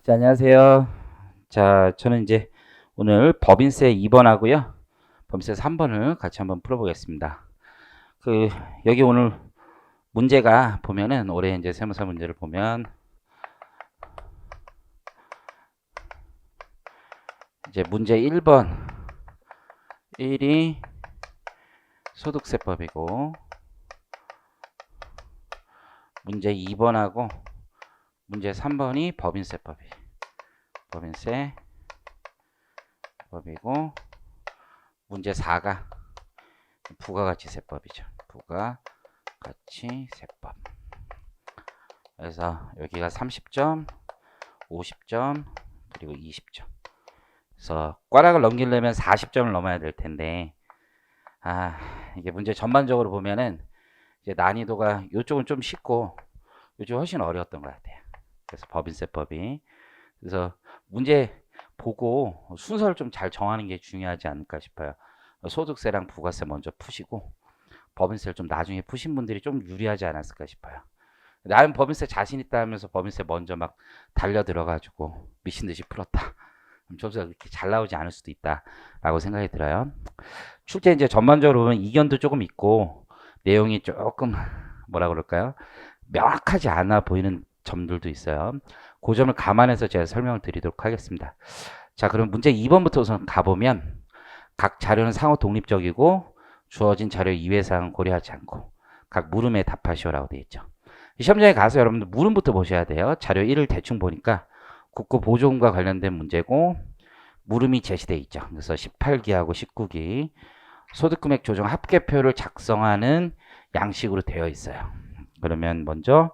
자, 안녕하세요. 자, 저는 이제 오늘 법인세 2번 하고요. 법인세 3번을 같이 한번 풀어보겠습니다. 여기 오늘 문제가 보면은 올해 이제 세무사 문제를 보면 이제 문제 1번 1이 소득세법이고 문제 2번하고 문제 3번이 법인세법이고 문제 4가 부가가치세법이죠. 부가가치세법. 그래서 여기가 30점, 50점, 그리고 20점. 그래서 꽈락을 넘기려면 40점을 넘어야 될 텐데, 이게 문제 전반적으로 보면은 이제 난이도가 이쪽은 좀 쉽고 이쪽은 훨씬 어려웠던 것 같아요. 그래서 법인세법이. 그래서 문제 보고 순서를 좀 잘 정하는 게 중요하지 않을까 싶어요. 소득세랑 부가세 먼저 푸시고 법인세를 좀 나중에 푸신 분들이 좀 유리하지 않았을까 싶어요. 나는 법인세 자신 있다 하면서 법인세 먼저 막 달려 들어가지고 미친 듯이 풀었다. 점수가 그렇게 잘 나오지 않을 수도 있다라고 생각이 들어요. 출제 이제 전반적으로 보면 이견도 조금 있고 내용이 조금 뭐라 그럴까요? 명확하지 않아 보이는 점들도 있어요. 그 점을 감안해서 제가 설명을 드리도록 하겠습니다. 자, 그럼 문제 2번부터 우선 가보면 각 자료는 상호 독립적이고 주어진 자료 이외 사항은 고려하지 않고 각 물음에 답하시오라고 되어 있죠. 시험장에 가서 여러분들 물음부터 보셔야 돼요. 자료 1을 대충 보니까 국고 보조금과 관련된 문제고 물음이 제시되어 있죠. 그래서 18기하고 19기 소득금액 조정 합계표를 작성하는 양식으로 되어 있어요. 그러면 먼저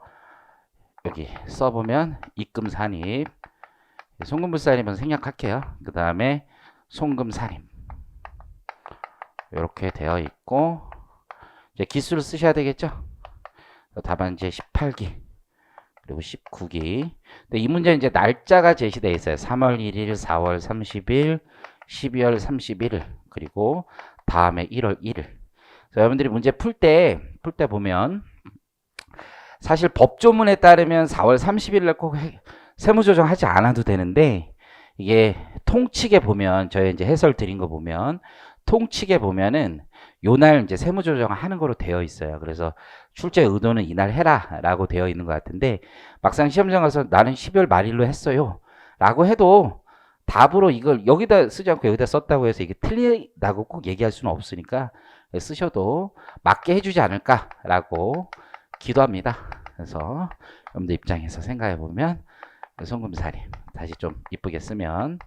여기 써보면 입금 산입, 송금부 산입은 생략할게요. 그 다음에 송금 산입 이렇게 되어 있고 이제 기수를 쓰셔야 되겠죠. 답안 이제 18기 그리고 19기. 근데 이 문제는 이제 날짜가 제시되어 있어요. 3월 1일, 4월 30일, 12월 31일 그리고 다음에 1월 1일. 여러분들이 문제 풀 때 보면 사실 법조문에 따르면 4월 30일 날 꼭 세무조정하지 않아도 되는데 이게 통칙에 보면 저희 이제 해설 드린 거 보면 통칙에 보면은 요날 이제 세무조정 하는 거로 되어 있어요. 그래서 출제 의도는 이날 해라라고 되어 있는 것 같은데 막상 시험장 가서 나는 12월 말일로 했어요. 라고 해도 답으로 이걸 여기다 쓰지 않고 여기다 썼다고 해서 이게 틀리다고 꼭 얘기할 수는 없으니까 쓰셔도 맞게 해주지 않을까라고 기도합니다. 그래서 여러분들 입장에서 생각해 보면 송금살인 다시 좀 이쁘게 쓰면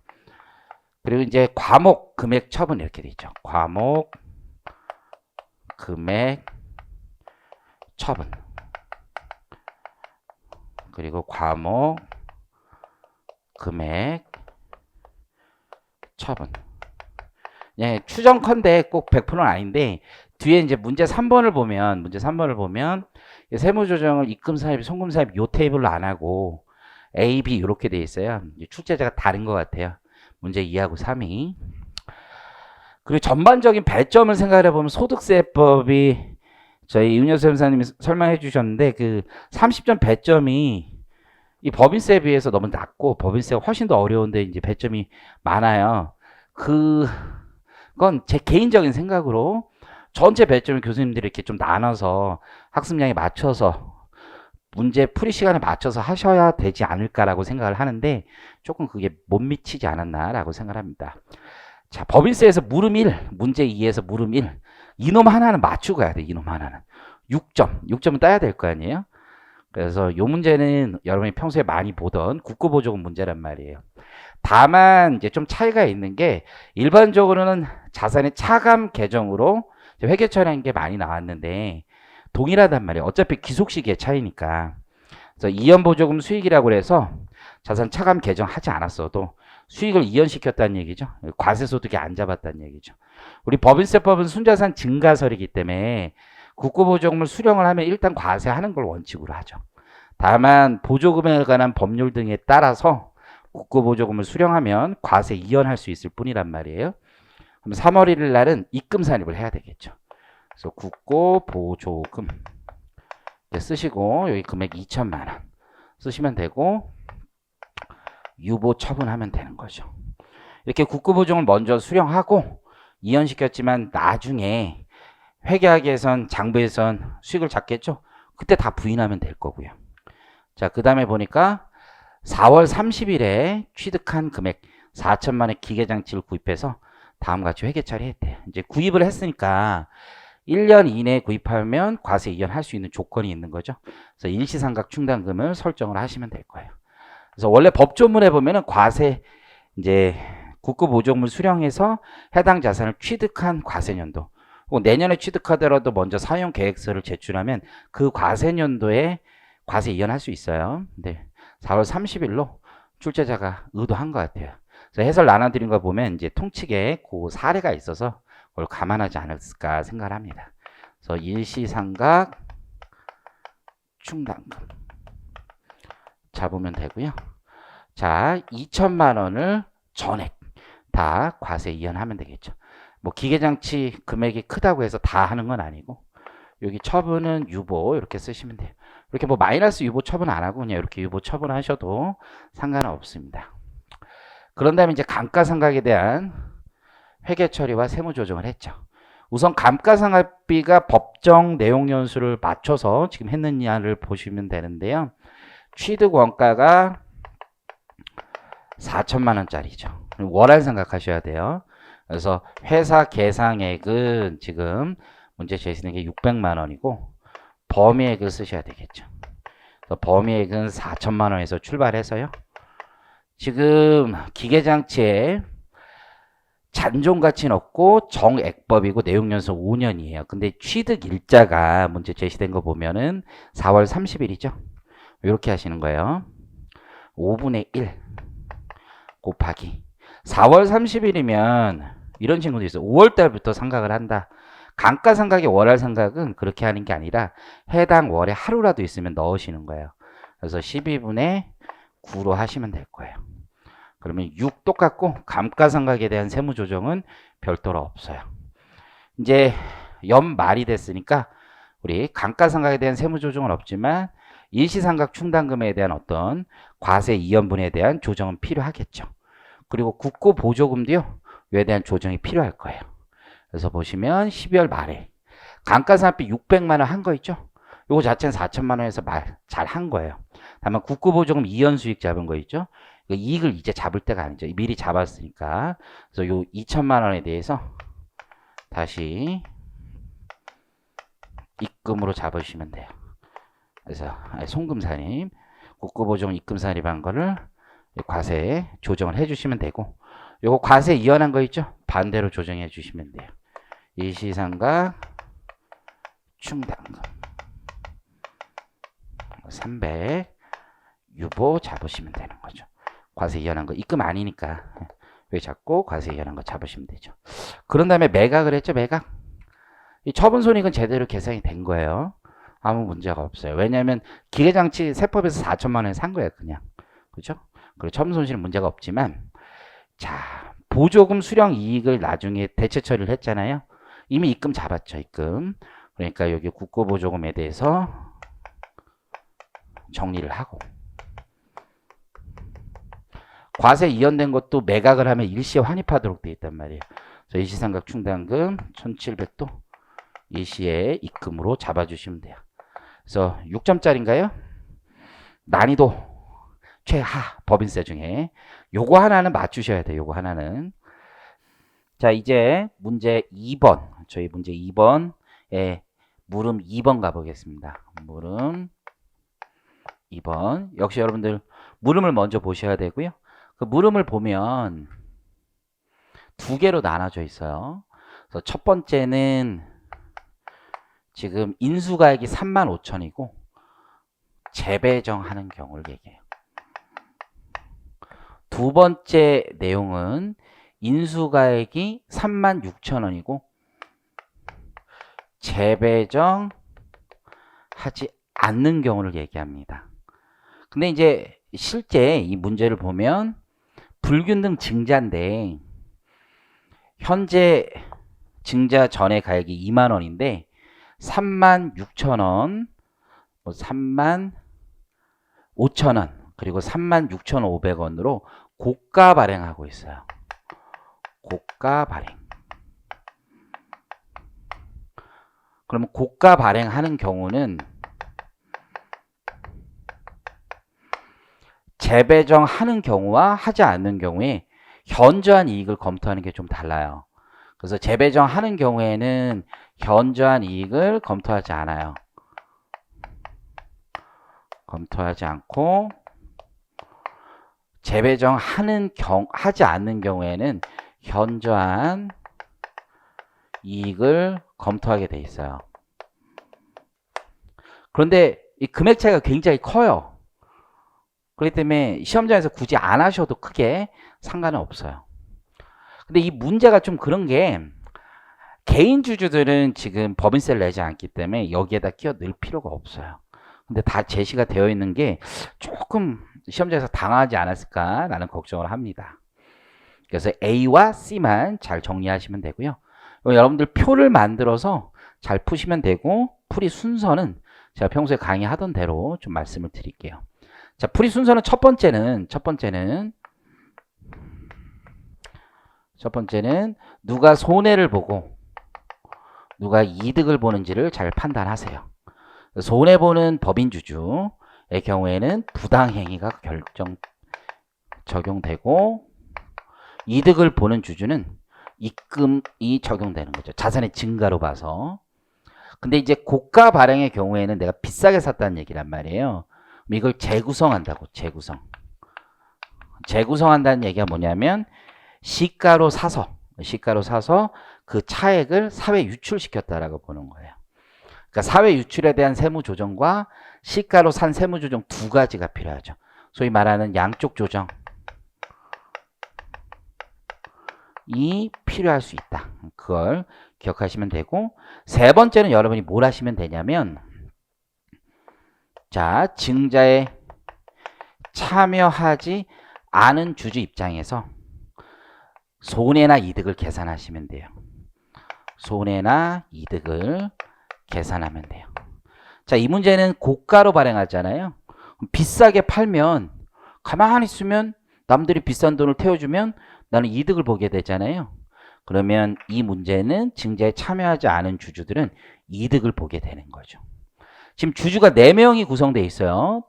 그리고 이제 과목 금액 처분 이렇게 돼 있죠. 과목 금액 처분 그리고 과목 금액 처분. 예, 추정컨대 꼭 100%는 아닌데 뒤에 이제 문제 3번을 보면 세무조정을 입금사입, 송금사입 요 테이블로 안 하고 A, B 이렇게 돼 있어요. 출제자가 다른 것 같아요. 문제 2하고 3이. 그리고 전반적인 배점을 생각해 보면 소득세법이 저희 윤여수 세무사님이 설명해 주셨는데 그 30점 배점이 이 법인세에 비해서 너무 낮고 법인세가 훨씬 더 어려운데 이제 배점이 많아요. 그건 제 개인적인 생각으로 전체 배점을 교수님들이 이렇게 좀 나눠서 학습량에 맞춰서 문제 풀이 시간에 맞춰서 하셔야 되지 않을까라고 생각을 하는데 조금 그게 못 미치지 않았나라고 생각을 합니다. 자, 법인세에서 물음 1, 문제 2에서 물음 1. 이놈 하나는 맞추고 가야 돼. 이놈 하나는. 6점. 6점은 따야 될 거 아니에요? 그래서 이 문제는 여러분이 평소에 많이 보던 국고보조금 문제란 말이에요. 다만 이제 좀 차이가 있는 게 일반적으로는 자산의 차감 계정으로 회계 처리한 게 많이 나왔는데 동일하단 말이에요. 어차피 기속시기의 차이니까. 그래서 이연보조금 수익이라고 해서 자산 차감 계정하지 않았어도 수익을 이연시켰다는 얘기죠. 과세소득이 안 잡았다는 얘기죠. 우리 법인세법은 순자산 증가설이기 때문에 국고보조금을 수령을 하면 일단 과세하는 걸 원칙으로 하죠. 다만 보조금에 관한 법률 등에 따라서 국고보조금을 수령하면 과세 이연할 수 있을 뿐이란 말이에요. 그럼 3월 1일 날은 입금 산입을 해야 되겠죠. 그래서 국고보조금 쓰시고 여기 금액 2천만 원 쓰시면 되고 유보 처분하면 되는 거죠. 이렇게 국고보증을 먼저 수령하고 이연시켰지만 나중에 회계학에선 장부에선 수익을 잡겠죠. 그때 다 부인하면 될 거고요. 자, 그 다음에 보니까 4월 30일에 취득한 금액 4천만 원의 기계장치를 구입해서 다음과 같이 회계 처리했대요. 이제 구입을 했으니까 1년 이내에 구입하면 과세 이연할 수 있는 조건이 있는 거죠. 그래서 일시상각 충당금을 설정을 하시면 될 거예요. 그래서 원래 법조문에 보면은 과세 이제 국고보조금을 수령해서 해당 자산을 취득한 과세년도 혹은 내년에 취득하더라도 먼저 사용 계획서를 제출하면 그 과세년도에 과세 이연할 수 있어요. 근데 4월 30일로 출제자가 의도한 것 같아요. 그래서 해설 나눠드린 거 보면 이제 통칙에 그 사례가 있어서 그걸 감안하지 않았을까 생각을 합니다. 그래서 일시상각 충당금 잡으면 되고요. 자, 2천만 원을 전액 다 과세 이연하면 되겠죠. 뭐 기계장치 금액이 크다고 해서 다 하는 건 아니고 여기 처분은 유보 이렇게 쓰시면 돼요. 이렇게 뭐 마이너스 유보 처분 안 하고 그냥 이렇게 유보 처분하셔도 상관은 없습니다. 그런 다음에 이제 감가상각에 대한 회계 처리와 세무 조정을 했죠. 우선 감가상각비가 법정 내용 연수를 맞춰서 지금 했느냐를 보시면 되는데요. 취득 원가가 4천만 원짜리죠. 월할 생각하셔야 돼요. 그래서 회사 계상액은 지금 문제 제시된 게 600만 원이고 범위액을 쓰셔야 되겠죠. 그래서 범위액은 4천만 원에서 출발해서요. 지금 기계장치에 잔존 가치는 없고 정액법이고 내용연수 5년이에요. 근데 취득 일자가 문제 제시된 거 보면은 4월 30일이죠. 이렇게 하시는 거예요. 5분의 1 곱하기 4월 30일이면 이런 친구도 있어요. 5월 달부터 상각을 한다. 감가상각의 월할 상각은 그렇게 하는 게 아니라 해당 월에 하루라도 있으면 넣으시는 거예요. 그래서 12분의 9로 하시면 될 거예요. 그러면 6 똑같고 감가상각에 대한 세무조정은 별도로 없어요. 이제 연말이 됐으니까 우리 감가상각에 대한 세무조정은 없지만 일시상각 충당금에 대한 어떤 과세 이연분에 대한 조정은 필요하겠죠. 그리고 국고보조금도요. 이에 대한 조정이 필요할 거예요. 그래서 보시면 12월 말에 감가상각비 600만 원 한 거 있죠. 요거 자체는 4천만 원에서 잘 한 거예요. 다만 국고보조금 이연 수익 잡은 거 있죠. 이익을 이제 잡을 때가 아니죠. 미리 잡았으니까. 그래서 요 2천만 원에 대해서 다시 입금으로 잡으시면 돼요. 그래서 송금사님 국고보조금 입금사립한 거를 과세 조정을 해주시면 되고 요거 과세 이연한 거 있죠. 반대로 조정해 주시면 돼요. 일시상각 충당금 300 유보 잡으시면 되는 거죠. 과세 이연한 거 입금 아니니까 왜 잡고 과세 이연한 거 잡으시면 되죠. 그런 다음에 매각을 했죠. 매각. 이 처분손익은 제대로 계산이 된 거예요. 아무 문제가 없어요. 왜냐하면 기계장치 세법에서 4천만 원에 산 거예요. 그냥. 그렇죠? 그리고 처분손실은 문제가 없지만 자 보조금 수령 이익을 나중에 대체 처리를 했잖아요. 이미 입금 잡았죠. 입금. 그러니까 여기 국고보조금에 대해서 정리를 하고 과세 이연된 것도 매각을 하면 일시에 환입하도록 되어 있단 말이에요. 그래서 일시상각 충당금 1,700도 일시에 입금으로 잡아주시면 돼요. 그래서 6점짜리인가요? 난이도 최하 법인세 중에 요거 하나는 맞추셔야 돼요. 요거 하나는. 자 이제 문제 2번 저희 문제 2번에 물음 2번 가보겠습니다. 물음 2번 역시 여러분들 물음을 먼저 보셔야 되고요. 그 물음을 보면 두 개로 나눠져 있어요. 그래서 첫 번째는 지금 인수가액이 35,000이고 재배정하는 경우를 얘기해요. 두 번째 내용은 인수가액이 36,000원이고 재배정하지 않는 경우를 얘기합니다. 근데 이제 실제 이 문제를 보면 불균등 증자인데 현재 증자 전에 가액이 2만 원인데 36,000원, 35,000원 그리고 36,500원으로 고가 발행하고 있어요. 고가 발행. 그러면 고가 발행하는 경우는 재배정하는 경우와 하지 않는 경우에 현저한 이익을 검토하는 게 좀 달라요. 그래서 재배정하는 경우에는 현저한 이익을 검토하지 않아요. 검토하지 않고 하지 않는 경우에는 현저한 이익을 검토하게 돼 있어요. 그런데 이 금액 차이가 굉장히 커요. 그렇기 때문에 시험장에서 굳이 안 하셔도 크게 상관은 없어요. 근데 이 문제가 좀 그런 게 개인 주주들은 지금 법인세를 내지 않기 때문에 여기에다 끼어 넣을 필요가 없어요. 근데 다 제시가 되어 있는 게 조금 시험장에서 당하지 않았을까라는 걱정을 합니다. 그래서 A와 C만 잘 정리하시면 되고요. 여러분들 표를 만들어서 잘 푸시면 되고, 풀이 순서는 제가 평소에 강의하던 대로 좀 말씀을 드릴게요. 자, 풀이 순서는 첫 번째는 누가 손해를 보고 누가 이득을 보는지를 잘 판단하세요. 손해보는 법인주주의 경우에는 부당행위가 적용되고, 이득을 보는 주주는 입금이 적용되는 거죠. 자산의 증가로 봐서. 근데 이제 고가 발행의 경우에는 내가 비싸게 샀다는 얘기란 말이에요. 이걸 재구성한다고. 재구성한다는 얘기가 뭐냐면 시가로 사서 그 차액을 사회 유출시켰다라고 보는 거예요. 그러니까 사회 유출에 대한 세무조정과 시가로 산 세무조정 두 가지가 필요하죠. 소위 말하는 양쪽 조정이 필요할 수 있다. 그걸 기억하시면 되고, 세 번째는 여러분이 뭘 하시면 되냐면, 자, 증자에 참여하지 않은 주주 입장에서 손해나 이득을 계산하시면 돼요. 손해나 이득을 계산하면 돼요. 자, 이 문제는 고가로 발행하잖아요. 비싸게 팔면 가만히 있으면 남들이 비싼 돈을 태워주면 나는 이득을 보게 되잖아요. 그러면 이 문제는 증자에 참여하지 않은 주주들은 이득을 보게 되는 거죠. 지금 주주가 4명이 구성되어 있어요.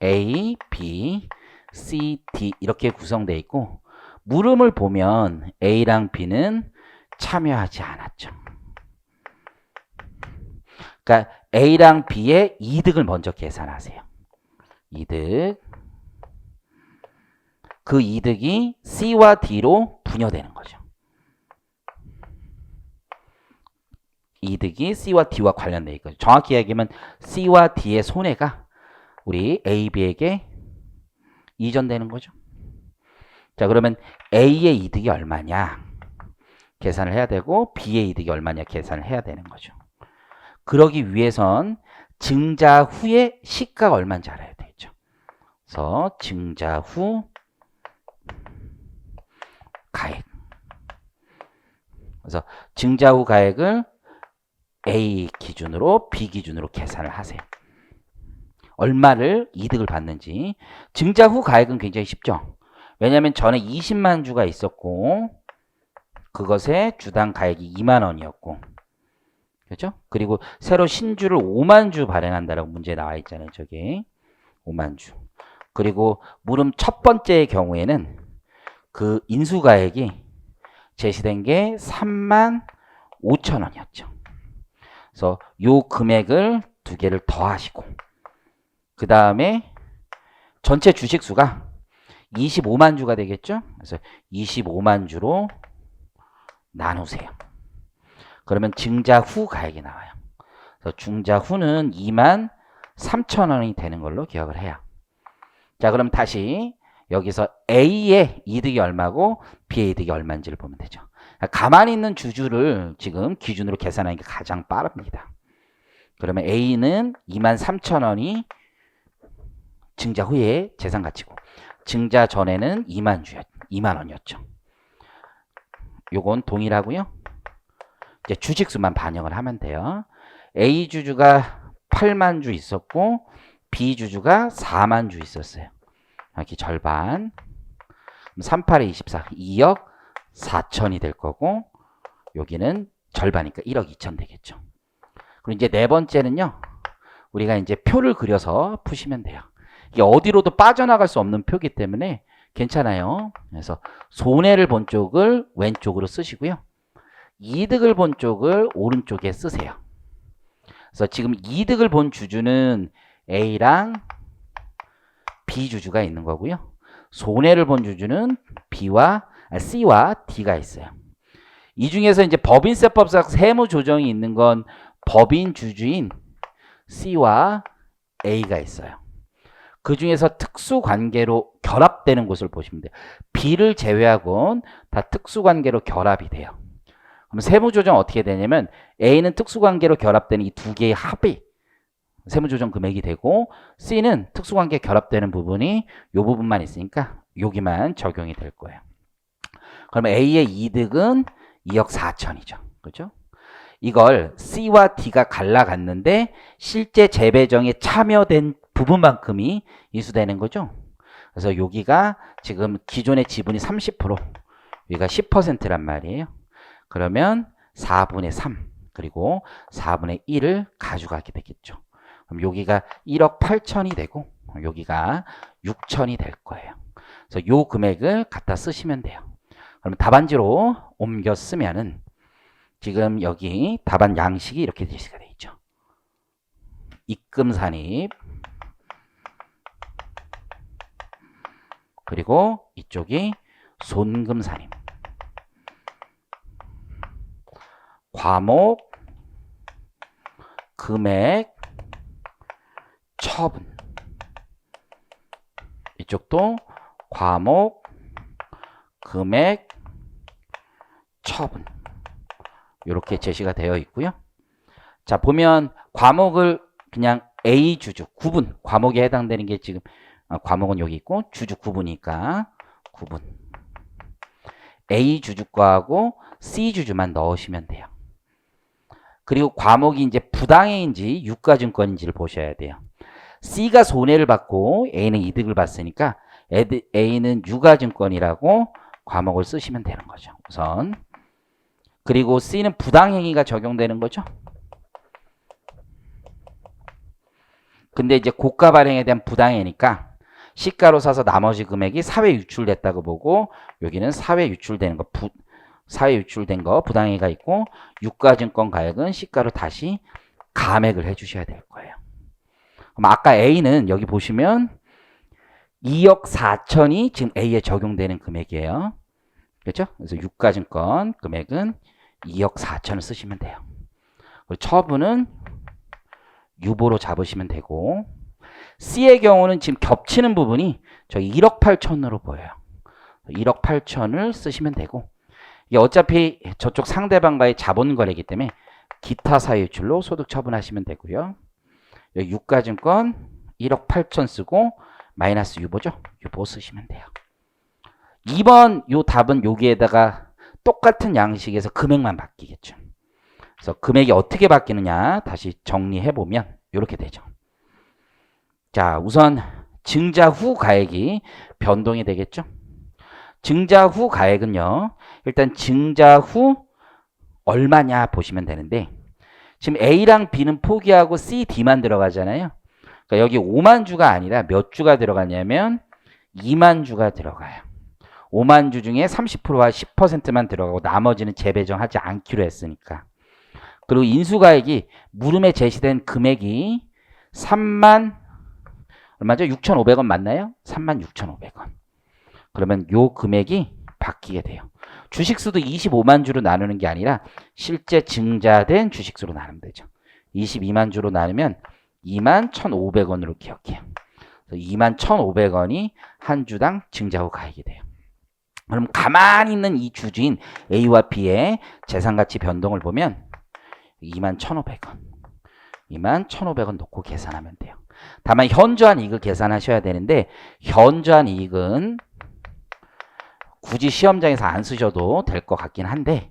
A, B, C, D 이렇게 구성되어 있고, 물음을 보면 A랑 B는 참여하지 않았죠. 그러니까 A랑 B의 이득을 먼저 계산하세요. 이득. 그 이득이 C와 D로 분여되는 거죠. 이득이 C와 D와 관련되어 있거든요. 정확히 얘기하면 C와 D의 손해가 우리 A, B에게 이전되는 거죠. 자, 그러면 A의 이득이 얼마냐 계산을 해야 되고, B의 이득이 얼마냐 계산을 해야 되는 거죠. 그러기 위해선 증자 후에 시가가 얼마인지 알아야 되죠. 그래서 증자 후 가액. 그래서 증자 후 가액을 A 기준으로 B 기준으로 계산을 하세요. 얼마를 이득을 받는지. 증자 후 가액은 굉장히 쉽죠. 왜냐하면 전에 20만 주가 있었고 그것의 주당 가액이 2만 원이었고, 그렇죠? 그리고 새로 신주를 5만 주 발행한다라고 문제에 나와 있잖아요. 저기 5만 주. 그리고 물음 첫 번째의 경우에는 그 인수가액이 제시된 게 3만 5천 원이었죠. 그래서 요 금액을 두 개를 더하시고, 그 다음에 전체 주식수가 25만 주가 되겠죠. 그래서 25만 주로 나누세요. 그러면 증자 후 가액이 나와요. 그래서 증자 후는 2만 3천 원이 되는 걸로 기억을 해요. 자, 그럼 다시 여기서 A의 이득이 얼마고 B의 이득이 얼마인지를 보면 되죠. 가만히 있는 주주를 지금 기준으로 계산하는 게 가장 빠릅니다. 그러면 A는 2만 3천 원이 증자 후에 재산 가치고, 증자 전에는 2만 원이었죠. 요건 동일하고요. 이제 주식수만 반영을 하면 돼요. A 주주가 8만 주 있었고 B 주주가 4만 주 있었어요. 여기 절반. 38에 24, 2억 4천이 될 거고, 여기는 절반이니까 1억 2천 되겠죠. 그리고 이제 네 번째는요, 우리가 이제 표를 그려서 푸시면 돼요. 이게 어디로도 빠져나갈 수 없는 표기 때문에 괜찮아요. 그래서 손해를 본 쪽을 왼쪽으로 쓰시고요. 이득을 본 쪽을 오른쪽에 쓰세요. 그래서 지금 이득을 본 주주는 A랑 B 주주가 있는 거고요. 손해를 본 주주는 C와 D가 있어요. 이 중에서 이제 법인세법상 세무 조정이 있는 건 법인 주주인 C와 A가 있어요. 그 중에서 특수관계로 결합되는 곳을 보시면 돼요. B를 제외하고는 다 특수관계로 결합이 돼요. 그럼 세무조정 어떻게 되냐면 A는 특수관계로 결합되는 이 두 개의 합이 세무조정 금액이 되고, C는 특수관계 결합되는 부분이 이 부분만 있으니까 여기만 적용이 될 거예요. 그러면 A의 이득은 2억 4천이죠. 그렇죠? 이걸 C와 D가 갈라갔는데 실제 재배정에 참여된 부분만큼이 인수되는 거죠. 그래서 여기가 지금 기존의 지분이 30%, 여기가 10%란 말이에요. 그러면 4분의 3 그리고 4분의 1을 가져가게 되겠죠. 그럼 여기가 1억 8천이 되고 여기가 6천이 될 거예요. 그래서 요 금액을 갖다 쓰시면 돼요. 그러면 답안지로 옮겨 쓰면은 지금 여기 답안 양식이 이렇게 제시가 되어 있죠. 입금 산입, 그리고 이쪽이 손금 산입, 과목, 금액, 처분. 이쪽도 과목, 금액, 처분. 이렇게 제시가 되어 있고요. 자, 보면 과목을 그냥 A 주주 구분, 과목에 해당되는 게 지금 과목은 여기 있고 주주 구분이니까 구분. A 주주과하고 C 주주만 넣으시면 돼요. 그리고 과목이 이제 부당해인지 유가증권인지를 보셔야 돼요. C가 손해를 받고 A는 이득을 봤으니까 A는 유가증권이라고 과목을 쓰시면 되는 거죠. 우선. 그리고 C는 부당행위가 적용되는 거죠. 근데 이제 고가 발행에 대한 부당해니까 시가로 사서 나머지 금액이 사회 유출됐다고 보고, 여기는 사회 유출되는 거, 사회 유출된 거 부당해가 있고, 유가증권 가액은 시가로 다시 감액을 해주셔야 될 거예요. 그럼 아까 A는 여기 보시면 2억 4천이 지금 A에 적용되는 금액이에요. 그렇죠? 그래서 유가증권 금액은 2억 4천을 쓰시면 돼요. 그리고 처분은 유보로 잡으시면 되고, C의 경우는 지금 겹치는 부분이 저기 1억 8천으로 보여요. 1억 8천을 쓰시면 되고, 이게 어차피 저쪽 상대방과의 자본거래이기 때문에 기타 사유출로 소득 처분하시면 되고요. 여기 유가증권 1억 8천 쓰고 마이너스 유보죠. 유보 쓰시면 돼요. 2번 요 답은 여기에다가 똑같은 양식에서 금액만 바뀌겠죠. 그래서 금액이 어떻게 바뀌느냐 다시 정리해보면 이렇게 되죠. 자, 우선 증자 후 가액이 변동이 되겠죠. 증자 후 가액은요, 일단 증자 후 얼마냐 보시면 되는데, 지금 A랑 B는 포기하고 C, D만 들어가잖아요. 그러니까 여기 5만 주가 아니라 몇 주가 들어가냐면 2만 주가 들어가요. 5만 주 중에 30%와 10%만 들어가고 나머지는 재배정하지 않기로 했으니까. 그리고 인수가액이 물음에 제시된 금액이 3만 얼마죠? 6,500원 맞나요? 36,500원. 그러면 요 금액이 바뀌게 돼요. 주식수도 25만 주로 나누는 게 아니라 실제 증자된 주식수로 나누면 되죠. 22만 주로 나누면 2만 1,500원으로 기억해요. 2만 1,500원이 한 주당 증자 후 가액이 돼요. 그럼 가만히 있는 이 주주인 A와 B의 재산가치 변동을 보면 2만 1,500원. 2만 1,500원 놓고 계산하면 돼요. 다만 현저한 이익을 계산하셔야 되는데, 현저한 이익은 굳이 시험장에서 안 쓰셔도 될 것 같긴 한데,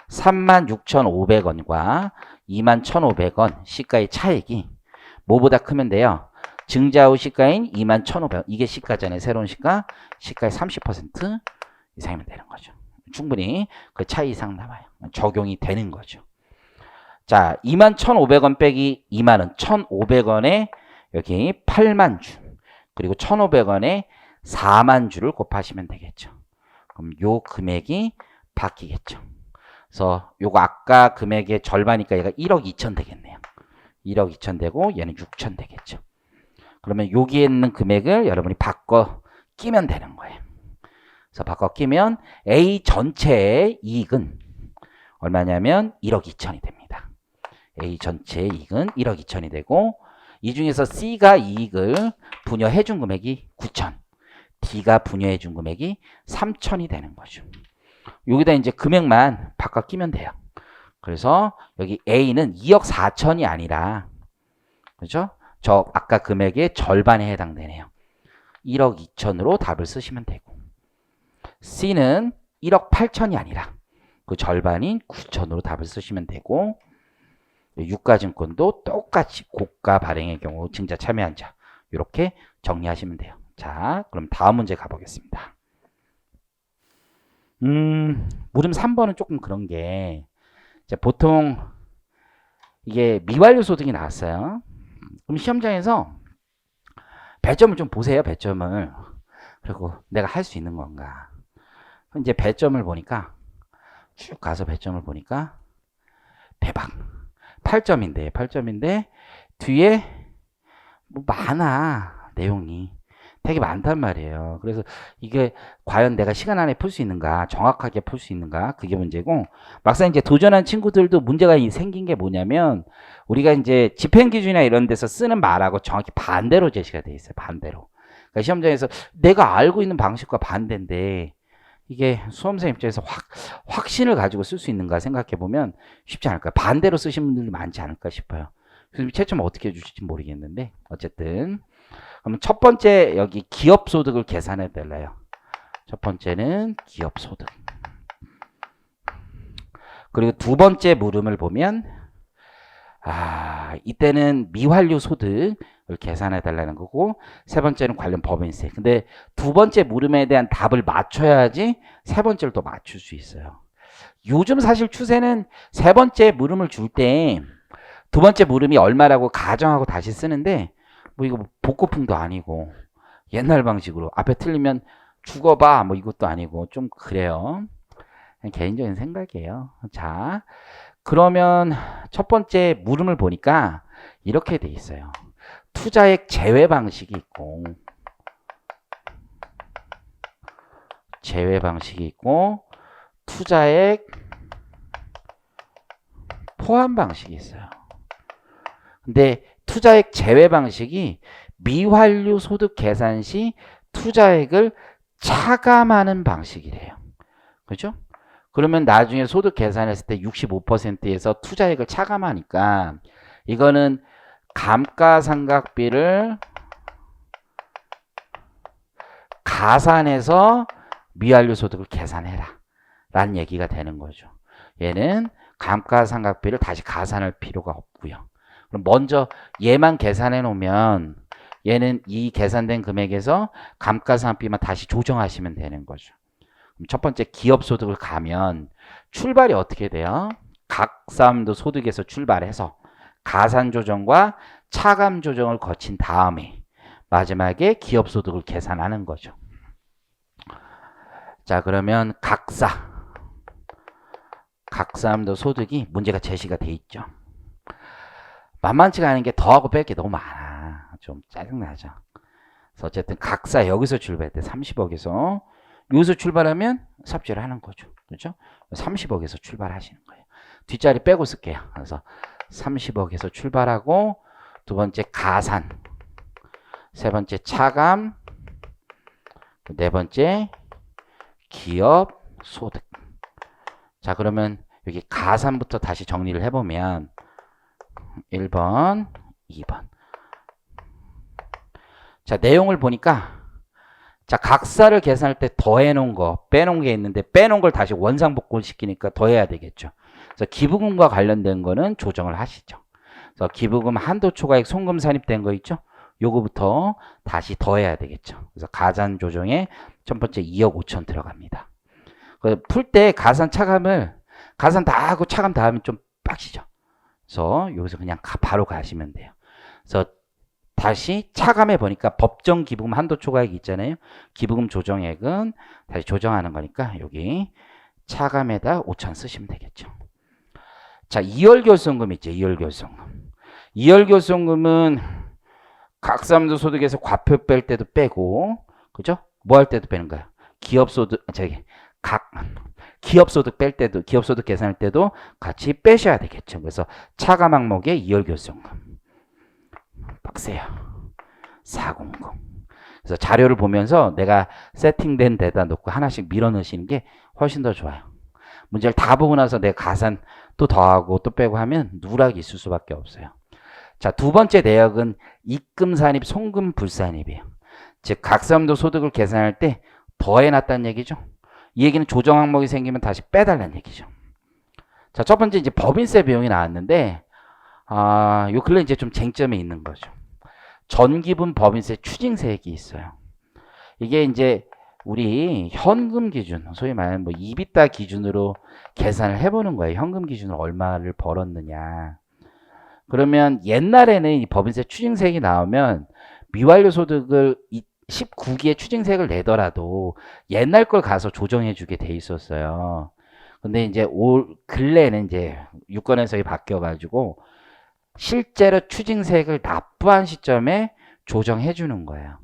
36,500원과 21,500원 시가의 차익이 뭐보다 크면 돼요? 증자 후 시가인 21,500원. 이게 시가잖아요. 새로운 시가. 시가의 30% 이상이면 되는 거죠. 충분히 그 차이 이상 남아요. 적용이 되는 거죠. 자, 21,500원 빼기 2만원. 1,500원에 여기 8만 주. 그리고 1,500원에 4만 주를 곱하시면 되겠죠. 그럼 요 금액이 바뀌겠죠. 그래서 요거 아까 금액의 절반이니까 얘가 1억 2천 되겠네요. 1억 2천 되고 얘는 6천 되겠죠. 그러면 여기에 있는 금액을 여러분이 바꿔 끼면 되는 거예요. 그래서 바꿔 끼면 A 전체의 이익은 얼마냐면 1억 2천이 됩니다. A 전체의 이익은 1억 2천이 되고 이 중에서 C가 이익을 분여해 준 금액이 9천, D가 분여해 준 금액이 3천이 되는 거죠. 여기다 이제 금액만 바꿔 끼면 돼요. 그래서 여기 A는 2억 4천이 아니라 그렇죠? 저 아까 금액의 절반에 해당되네요. 1억 2천으로 답을 쓰시면 되고 C는 1억 8천이 아니라 그 절반인 9천으로 답을 쓰시면 되고 유가증권도 똑같이 고가 발행의 경우 증자 참여한 자 이렇게 정리하시면 돼요. 자, 그럼 다음 문제 가보겠습니다. 물음 3번은 조금 그런 게 보통 이게 미완료 소득이 나왔어요. 그럼 시험장에서 배점을 좀 보세요. 배점을. 그리고 내가 할 수 있는 건가. 이제 배점을 보니까 쭉 가서 배점을 보니까 대박 8점인데 뒤에 뭐 많아 내용이 되게 많단 말이에요. 그래서 이게 과연 내가 시간 안에 풀 수 있는가, 정확하게 풀 수 있는가, 그게 문제고, 막상 이제 도전한 친구들도 문제가 생긴 게 뭐냐면, 우리가 이제 집행기준이나 이런 데서 쓰는 말하고 정확히 반대로 제시가 돼 있어요. 반대로. 그러니까 시험장에서 내가 알고 있는 방식과 반대인데, 이게 수험생 입장에서 확신을 가지고 쓸 수 있는가 생각해 보면 쉽지 않을까요? 반대로 쓰신 분들이 많지 않을까 싶어요. 그래서 채점 어떻게 해주실지 모르겠는데, 어쨌든. 그럼 첫 번째 여기 기업 소득을 계산해 달라요. 첫 번째는 기업 소득. 그리고 두 번째 물음을 보면 이때는 미완료 소득을 계산해 달라는 거고 세 번째는 관련 법인세. 근데 두 번째 물음에 대한 답을 맞춰야지 세 번째를 또 맞출 수 있어요. 요즘 사실 추세는 세 번째 물음을 줄 때 두 번째 물음이 얼마라고 가정하고 다시 쓰는데 뭐 이거 복고풍도 아니고 옛날 방식으로 앞에 틀리면 죽어봐 뭐 이것도 아니고 좀 그래요. 개인적인 생각이에요. 자, 그러면 첫 번째 물음을 보니까 이렇게 돼 있어요. 투자액 제외 방식이 있고 투자액 포함 방식이 있어요. 근데 투자액 제외 방식이 미완료 소득 계산 시 투자액을 차감하는 방식이래요. 그렇죠? 그러면 나중에 소득 계산했을 때 65%에서 투자액을 차감하니까 이거는 감가상각비를 가산해서 미완료 소득을 계산해라 라는 얘기가 되는 거죠. 얘는 감가상각비를 다시 가산할 필요가 없고요. 그럼 먼저 얘만 계산해 놓으면 얘는 이 계산된 금액에서 감가상각비만 다시 조정하시면 되는 거죠. 그럼 첫 번째 기업소득을 가면 출발이 어떻게 돼요? 각사함도 소득에서 출발해서 가산조정과 차감조정을 거친 다음에 마지막에 기업소득을 계산하는 거죠. 자, 그러면 각사함도 소득이 문제가 제시가 돼 있죠. 만만치가 않은 게 더하고 뺄 게 너무 많아. 좀 짜증나죠. 그래서 어쨌든 각사 여기서 출발할 때 30억에서 여기서 출발하면 삽질을 하는 거죠. 그렇죠? 30억에서 출발하시는 거예요. 뒷자리 빼고 쓸게요. 그래서 30억에서 출발하고 두 번째 가산, 세 번째 차감, 네 번째 기업 소득. 자, 그러면 여기 가산부터 다시 정리를 해보면 1번, 2번. 자, 내용을 보니까 자, 각사를 계산할 때 더해 놓은 거, 빼놓은 게 있는데 빼놓은 걸 다시 원상복구를 시키니까 더해야 되겠죠. 그래서 기부금과 관련된 거는 조정을 하시죠. 그래서 기부금 한도 초과액 송금 산입된 거 있죠? 요거부터 다시 더해야 되겠죠. 그래서 가산 조정에 첫 번째 2억 5천 들어갑니다. 풀 때 가산 차감을 가산 다 하고 차감 다 하면 좀 빡시죠. 그래서 여기서 그냥 바로 가시면 돼요. 그래서 다시 차감해 보니까 법정 기부금 한도 초과액이 있잖아요. 기부금 조정액은 다시 조정하는 거니까 여기 차감에다 5천 쓰시면 되겠죠. 자, 2월 결손금 있죠. 2월 결손금. 2월 결손금은 각사무소 소득에서 과표 뺄 때도 빼고, 그죠? 뭐 할 때도 빼는 거야. 기업소득, 기업소득 뺄 때도, 기업소득 계산할 때도 같이 빼셔야 되겠죠. 그래서 차감 항목에 2월 결손금. 빡세요. 400. 그래서 자료를 보면서 내가 세팅된 데다 놓고 하나씩 밀어 넣으시는 게 훨씬 더 좋아요. 문제를 다 보고 나서 내가 가산 또 더하고 또 빼고 하면 누락이 있을 수밖에 없어요. 자, 두 번째 내역은 입금산입, 송금불산입이에요. 즉 각사무소 소득을 계산할 때 더해놨다는 얘기죠. 이 얘기는 조정 항목이 생기면 다시 빼달라는 얘기죠. 자, 첫 번째 이제 법인세 비용이 나왔는데 요 근래 이제 좀 쟁점이 있는 거죠. 전기분 법인세 추징세액이 있어요. 이게 이제 우리 현금 기준, 소위 말하는 뭐 이비타 기준으로 계산을 해보는 거예요. 현금 기준으로 얼마를 벌었느냐. 그러면 옛날에는 이 법인세 추징세액이 나오면 미완료 소득을 19기에 추징세액을 내더라도 옛날 걸 가서 조정해 주게 돼 있었어요. 근데 이제 올 근래는 이제 유권해석이 바뀌어가지고 실제로 추징세액을 납부한 시점에 조정해 주는 거예요.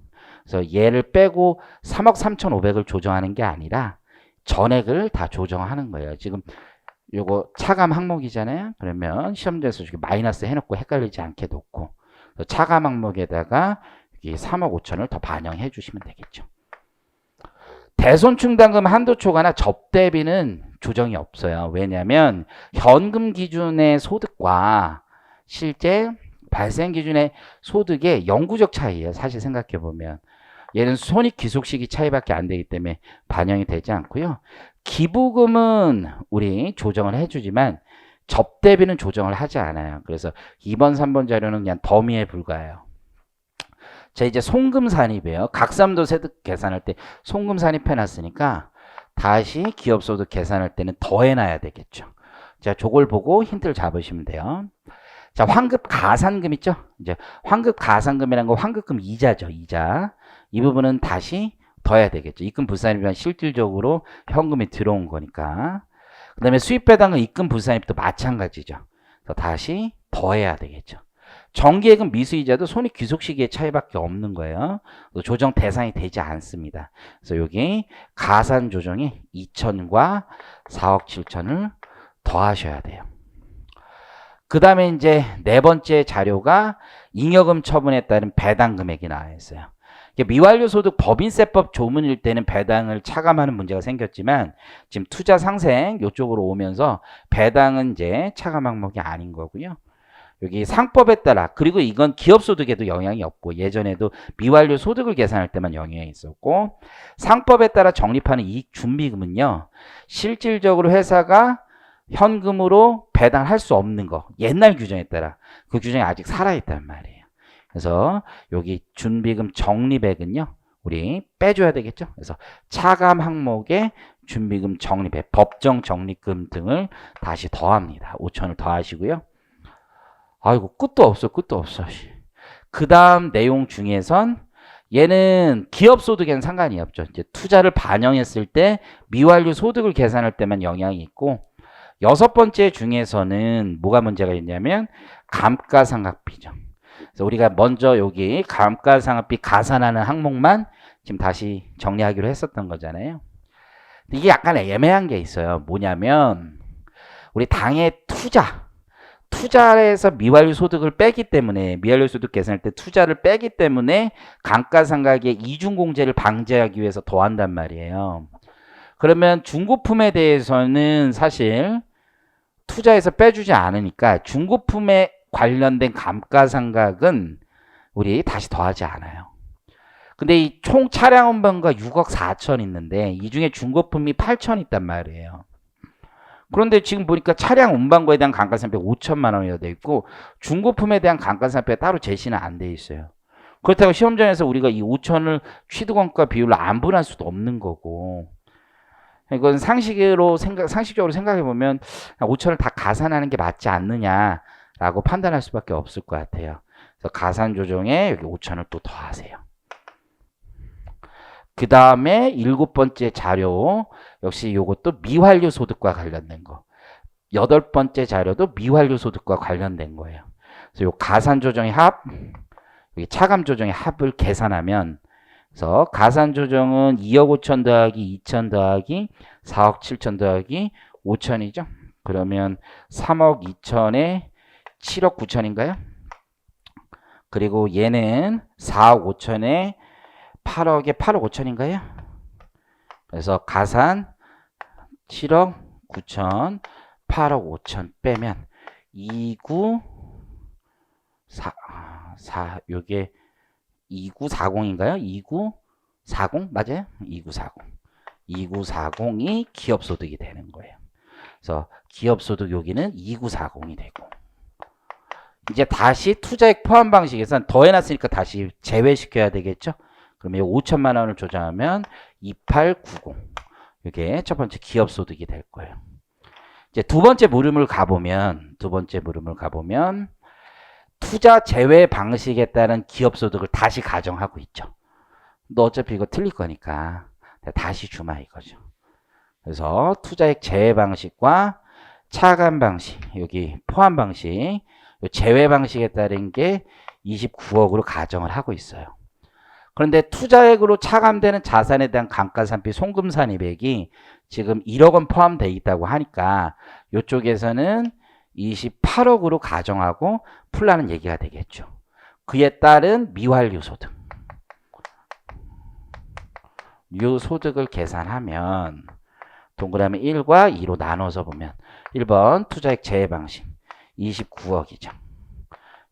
그래서 얘를 빼고 3억 3,500을 조정하는 게 아니라 전액을 다 조정하는 거예요. 지금 요거 차감 항목이잖아요. 그러면 시험지에서 마이너스 해놓고 헷갈리지 않게 놓고 차감 항목에다가 여기 3억 5천을 더 반영해 주시면 되겠죠. 대손충당금 한도 초과나 접대비는 조정이 없어요. 왜냐하면 현금 기준의 소득과 실제 발생 기준의 소득의 영구적 차이예요. 사실 생각해 보면 얘는 손익 귀속 시기 차이밖에 안 되기 때문에 반영이 되지 않고요. 기부금은 우리 조정을 해주지만 접대비는 조정을 하지 않아요. 그래서 2번, 3번 자료는 그냥 더미에 불과해요. 자, 이제 송금산입이에요. 각사무소 세득 계산할 때 송금 산입해놨으니까 다시 기업소득 계산할 때는 더해놔야 되겠죠. 자, 저걸 보고 힌트를 잡으시면 돼요. 자, 환급 가산금 있죠? 이제 환급 가산금이라는 거 환급금 이자죠. 이자. 이 부분은 다시 더해야 되겠죠. 입금 불산입이란 실질적으로 현금이 들어온 거니까. 그 다음에 수입배당은 입금 불산입도 마찬가지죠. 그래서 다시 더해야 되겠죠. 정기예금 미수이자도 손익 귀속 시기의 차이밖에 없는 거예요. 조정 대상이 되지 않습니다. 그래서 여기 가산 조정이 2천과 4억 7천을 더하셔야 돼요. 그 다음에 이제 네 번째 자료가 잉여금 처분에 따른 배당 금액이 나와 있어요. 미완료 소득 법인세법 조문일 때는 배당을 차감하는 문제가 생겼지만 지금 투자 상생 이쪽으로 오면서 배당은 이제 차감 항목이 아닌 거고요. 여기 상법에 따라 그리고 이건 기업소득에도 영향이 없고 예전에도 미완료 소득을 계산할 때만 영향이 있었고 상법에 따라 적립하는 이익 준비금은요. 실질적으로 회사가 현금으로 배당할 수 없는 거 옛날 규정에 따라 그 규정이 아직 살아있단 말이에요. 그래서 여기 준비금 적립액은요. 우리 빼줘야 되겠죠. 그래서 차감 항목에 준비금 적립액, 법정 적립금 등을 다시 더합니다. 5천을 더하시고요. 아이고 끝도 없어. 그 다음 내용 중에선 얘는 기업소득에는 상관이 없죠. 이제 투자를 반영했을 때 미완료 소득을 계산할 때만 영향이 있고 여섯 번째 중에서는 뭐가 문제가 있냐면 감가상각비죠. 그래서 우리가 먼저 여기 감가상각비 가산하는 항목만 지금 다시 정리하기로 했었던 거잖아요. 이게 약간 애매한 게 있어요. 뭐냐면 우리 당의 투자에서 미완료 소득을 빼기 때문에 미완료 소득 계산할 때 투자를 빼기 때문에 감가상각의 이중공제를 방지하기 위해서 더한단 말이에요. 그러면 중고품에 대해서는 사실 투자에서 빼주지 않으니까 중고품에 관련된 감가상각은 우리 다시 더하지 않아요. 근데 이 총 차량 운반가 6억 4천 있는데 이 중에 중고품이 8천 있단 말이에요. 그런데 지금 보니까 차량 운반거에 대한 감가상각비 5천만 원이라 되어 있고 중고품에 대한 감가상각비가 따로 제시는 안 돼 있어요. 그렇다고 시험장에서 우리가 이 5천을 취득원가 비율로 안 분할 수도 없는 거고. 이건 상식적으로 생각해 보면 5천을 다 가산하는 게 맞지 않느냐라고 판단할 수밖에 없을 것 같아요. 그래서 가산 조정에 여기 5천을 또 더하세요. 그 다음에 7번째 자료 역시 이것도 미완료 소득과 관련된 거. 8번째 자료도 미완료 소득과 관련된 거예요. 그래서 요 가산 조정의 합, 여기 차감 조정의 합을 계산하면, 그래서 가산 조정은 2억 5천 더하기 2천 더하기 4억 7천 더하기 5천이죠. 그러면 3억 2천에 7억 9천인가요? 그리고 얘는 4억 5천에 8억에 8억 5천인가요? 그래서 가산 7억 9천 8억 5천 빼면 29 요게 2940인가요? 2940 맞아요? 2940이 기업소득이 되는 거예요. 그래서 기업소득 여기는 2940이 되고, 이제 다시 투자액 포함 방식에선 더해놨으니까 다시 제외시켜야 되겠죠? 그러면 5천만 원을 조정하면 2890, 이게 첫 번째 기업소득이 될 거예요. 이제 두 번째 물음을 가보면 투자 제외 방식에 따른 기업소득을 다시 가정하고 있죠. 너 어차피 이거 틀릴 거니까 다시 주마 이거죠. 그래서 투자액 제외 방식과 차감 방식, 여기 포함 방식, 제외 방식에 따른 게 29억으로 가정을 하고 있어요. 그런데 투자액으로 차감되는 자산에 대한 감가상피 송금산입액이 지금 1억 원 포함되어 있다고 하니까 이쪽에서는 28억으로 가정하고 풀라는 얘기가 되겠죠. 그에 따른 미완료 소득. 요 소득을 계산하면 동그라미 1과 2로 나눠서 보면 1번 투자액 제외 방식 29억이죠.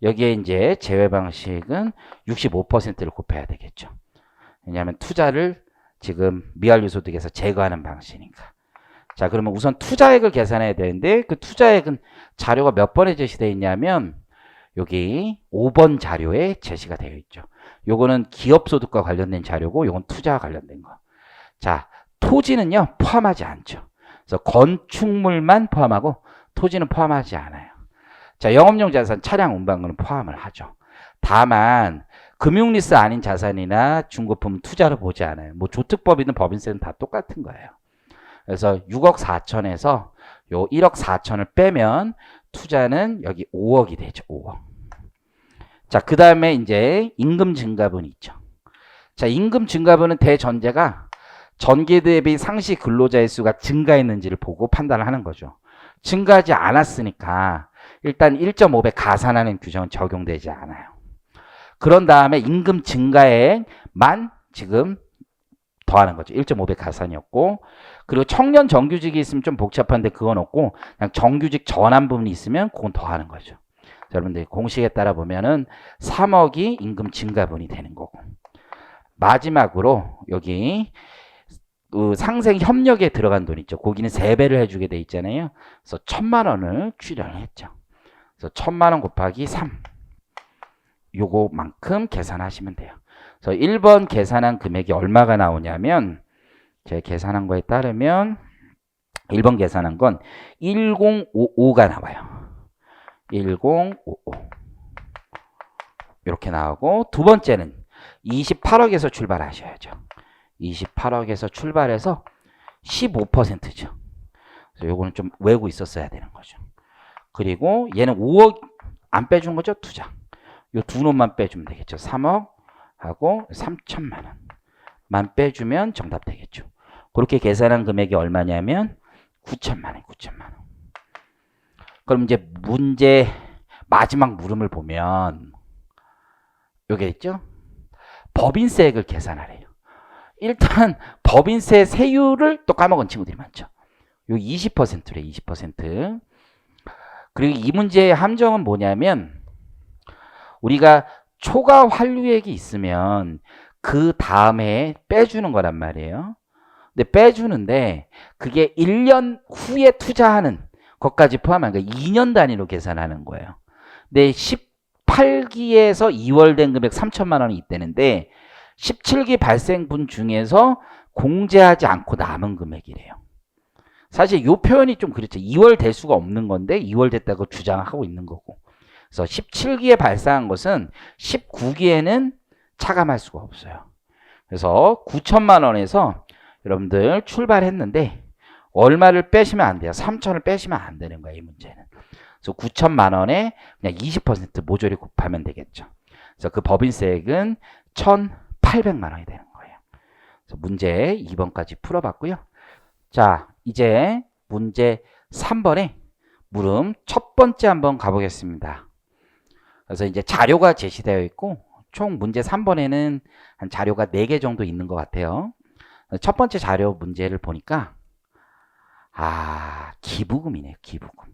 여기에 이제 제외 방식은 65%를 곱해야 되겠죠. 왜냐하면 투자를 지금 미완료 소득에서 제거하는 방식이니까. 자, 그러면 우선 투자액을 계산해야 되는데 그 투자액은 자료가 몇 번에 제시되어 있냐면 여기 5번 자료에 제시가 되어 있죠. 요거는 기업소득과 관련된 자료고 요건 투자와 관련된 거. 자, 토지는요 포함하지 않죠. 그래서 건축물만 포함하고 토지는 포함하지 않아요. 자, 영업용 자산, 차량, 운반금은 포함을 하죠. 다만 금융리스 아닌 자산이나 중고품 투자를 보지 않아요. 뭐 조특법이든 법인세는 다 똑같은 거예요. 그래서 6억 4천에서 요 1억 4천을 빼면 투자는 여기 5억이 되죠. 5억. 자, 그 다음에 이제 임금 증가분이 있죠. 자, 임금 증가분은 대전제가 전기 대비 상시 근로자의 수가 증가했는지를 보고 판단을 하는 거죠. 증가하지 않았으니까 일단 1.5배 가산하는 규정은 적용되지 않아요. 그런 다음에 임금 증가액만 지금 더하는 거죠. 1.5배 가산이었고, 그리고 청년 정규직이 있으면 좀 복잡한데 그건 없고 그냥 정규직 전환 부분이 있으면 그건 더하는 거죠. 자, 여러분들 공식에 따라 보면은 3억이 임금 증가분이 되는 거고, 마지막으로 여기 상생 협력에 들어간 돈 있죠. 거기는 3배를 해주게 돼 있잖아요. 그래서 1,000만 원을 출연을 했죠. 그래서 1,000만 원 곱하기 3 요거만큼 계산하시면 돼요. 그래서 1번 계산한 금액이 얼마가 나오냐면 제가 계산한 거에 따르면 1번 계산한 건 1055가 나와요. 1055 이렇게 나오고, 두 번째는 28억에서 출발하셔야죠. 28억에서 출발해서 15%죠. 그래서 요거는 좀 외우고 있었어야 되는 거죠. 그리고 얘는 5억 안 빼준 거죠. 투자. 요 두 놈만 빼주면 되겠죠. 3억 하고 3천만 원만 빼주면 정답 되겠죠. 그렇게 계산한 금액이 얼마냐면 9천만 원, 9천만 원. 그럼 이제 문제 마지막 물음을 보면 요게 있죠. 법인세액을 계산하래요. 일단 법인세 세율을 또 까먹은 친구들이 많죠. 요 20%래, 20%. 그리고 이 문제의 함정은 뭐냐면 우리가 초과 환류액이 있으면 그 다음에 빼주는 거란 말이에요. 근데 빼주는데 그게 1년 후에 투자하는 것까지 포함한 거 2년 단위로 계산하는 거예요. 근데 18기에서 2월 된 금액 3천만 원이 있다는데 17기 발생분 중에서 공제하지 않고 남은 금액이래요. 사실 이 표현이 좀 그렇죠. 2월 될 수가 없는 건데 2월 됐다고 주장하고 있는 거고. 그래서 17기에 발생한 것은 19기에는 차감할 수가 없어요. 그래서 9천만 원에서 여러분들 출발했는데 얼마를 빼시면 안 돼요. 3천을 빼시면 안 되는 거예요. 이 문제는. 그래서 9천만 원에 그냥 20% 모조리 곱하면 되겠죠. 그래서 그 법인세액은 1,800만 원이 되는 거예요. 그래서 문제 2번까지 풀어봤고요. 자, 이제 문제 3번에 물음 첫 번째 한번 가보겠습니다. 그래서 이제 자료가 제시되어 있고 총 문제 3번에는 한 자료가 4개 정도 있는 것 같아요. 첫 번째 자료 문제를 보니까 기부금이네요. 기부금.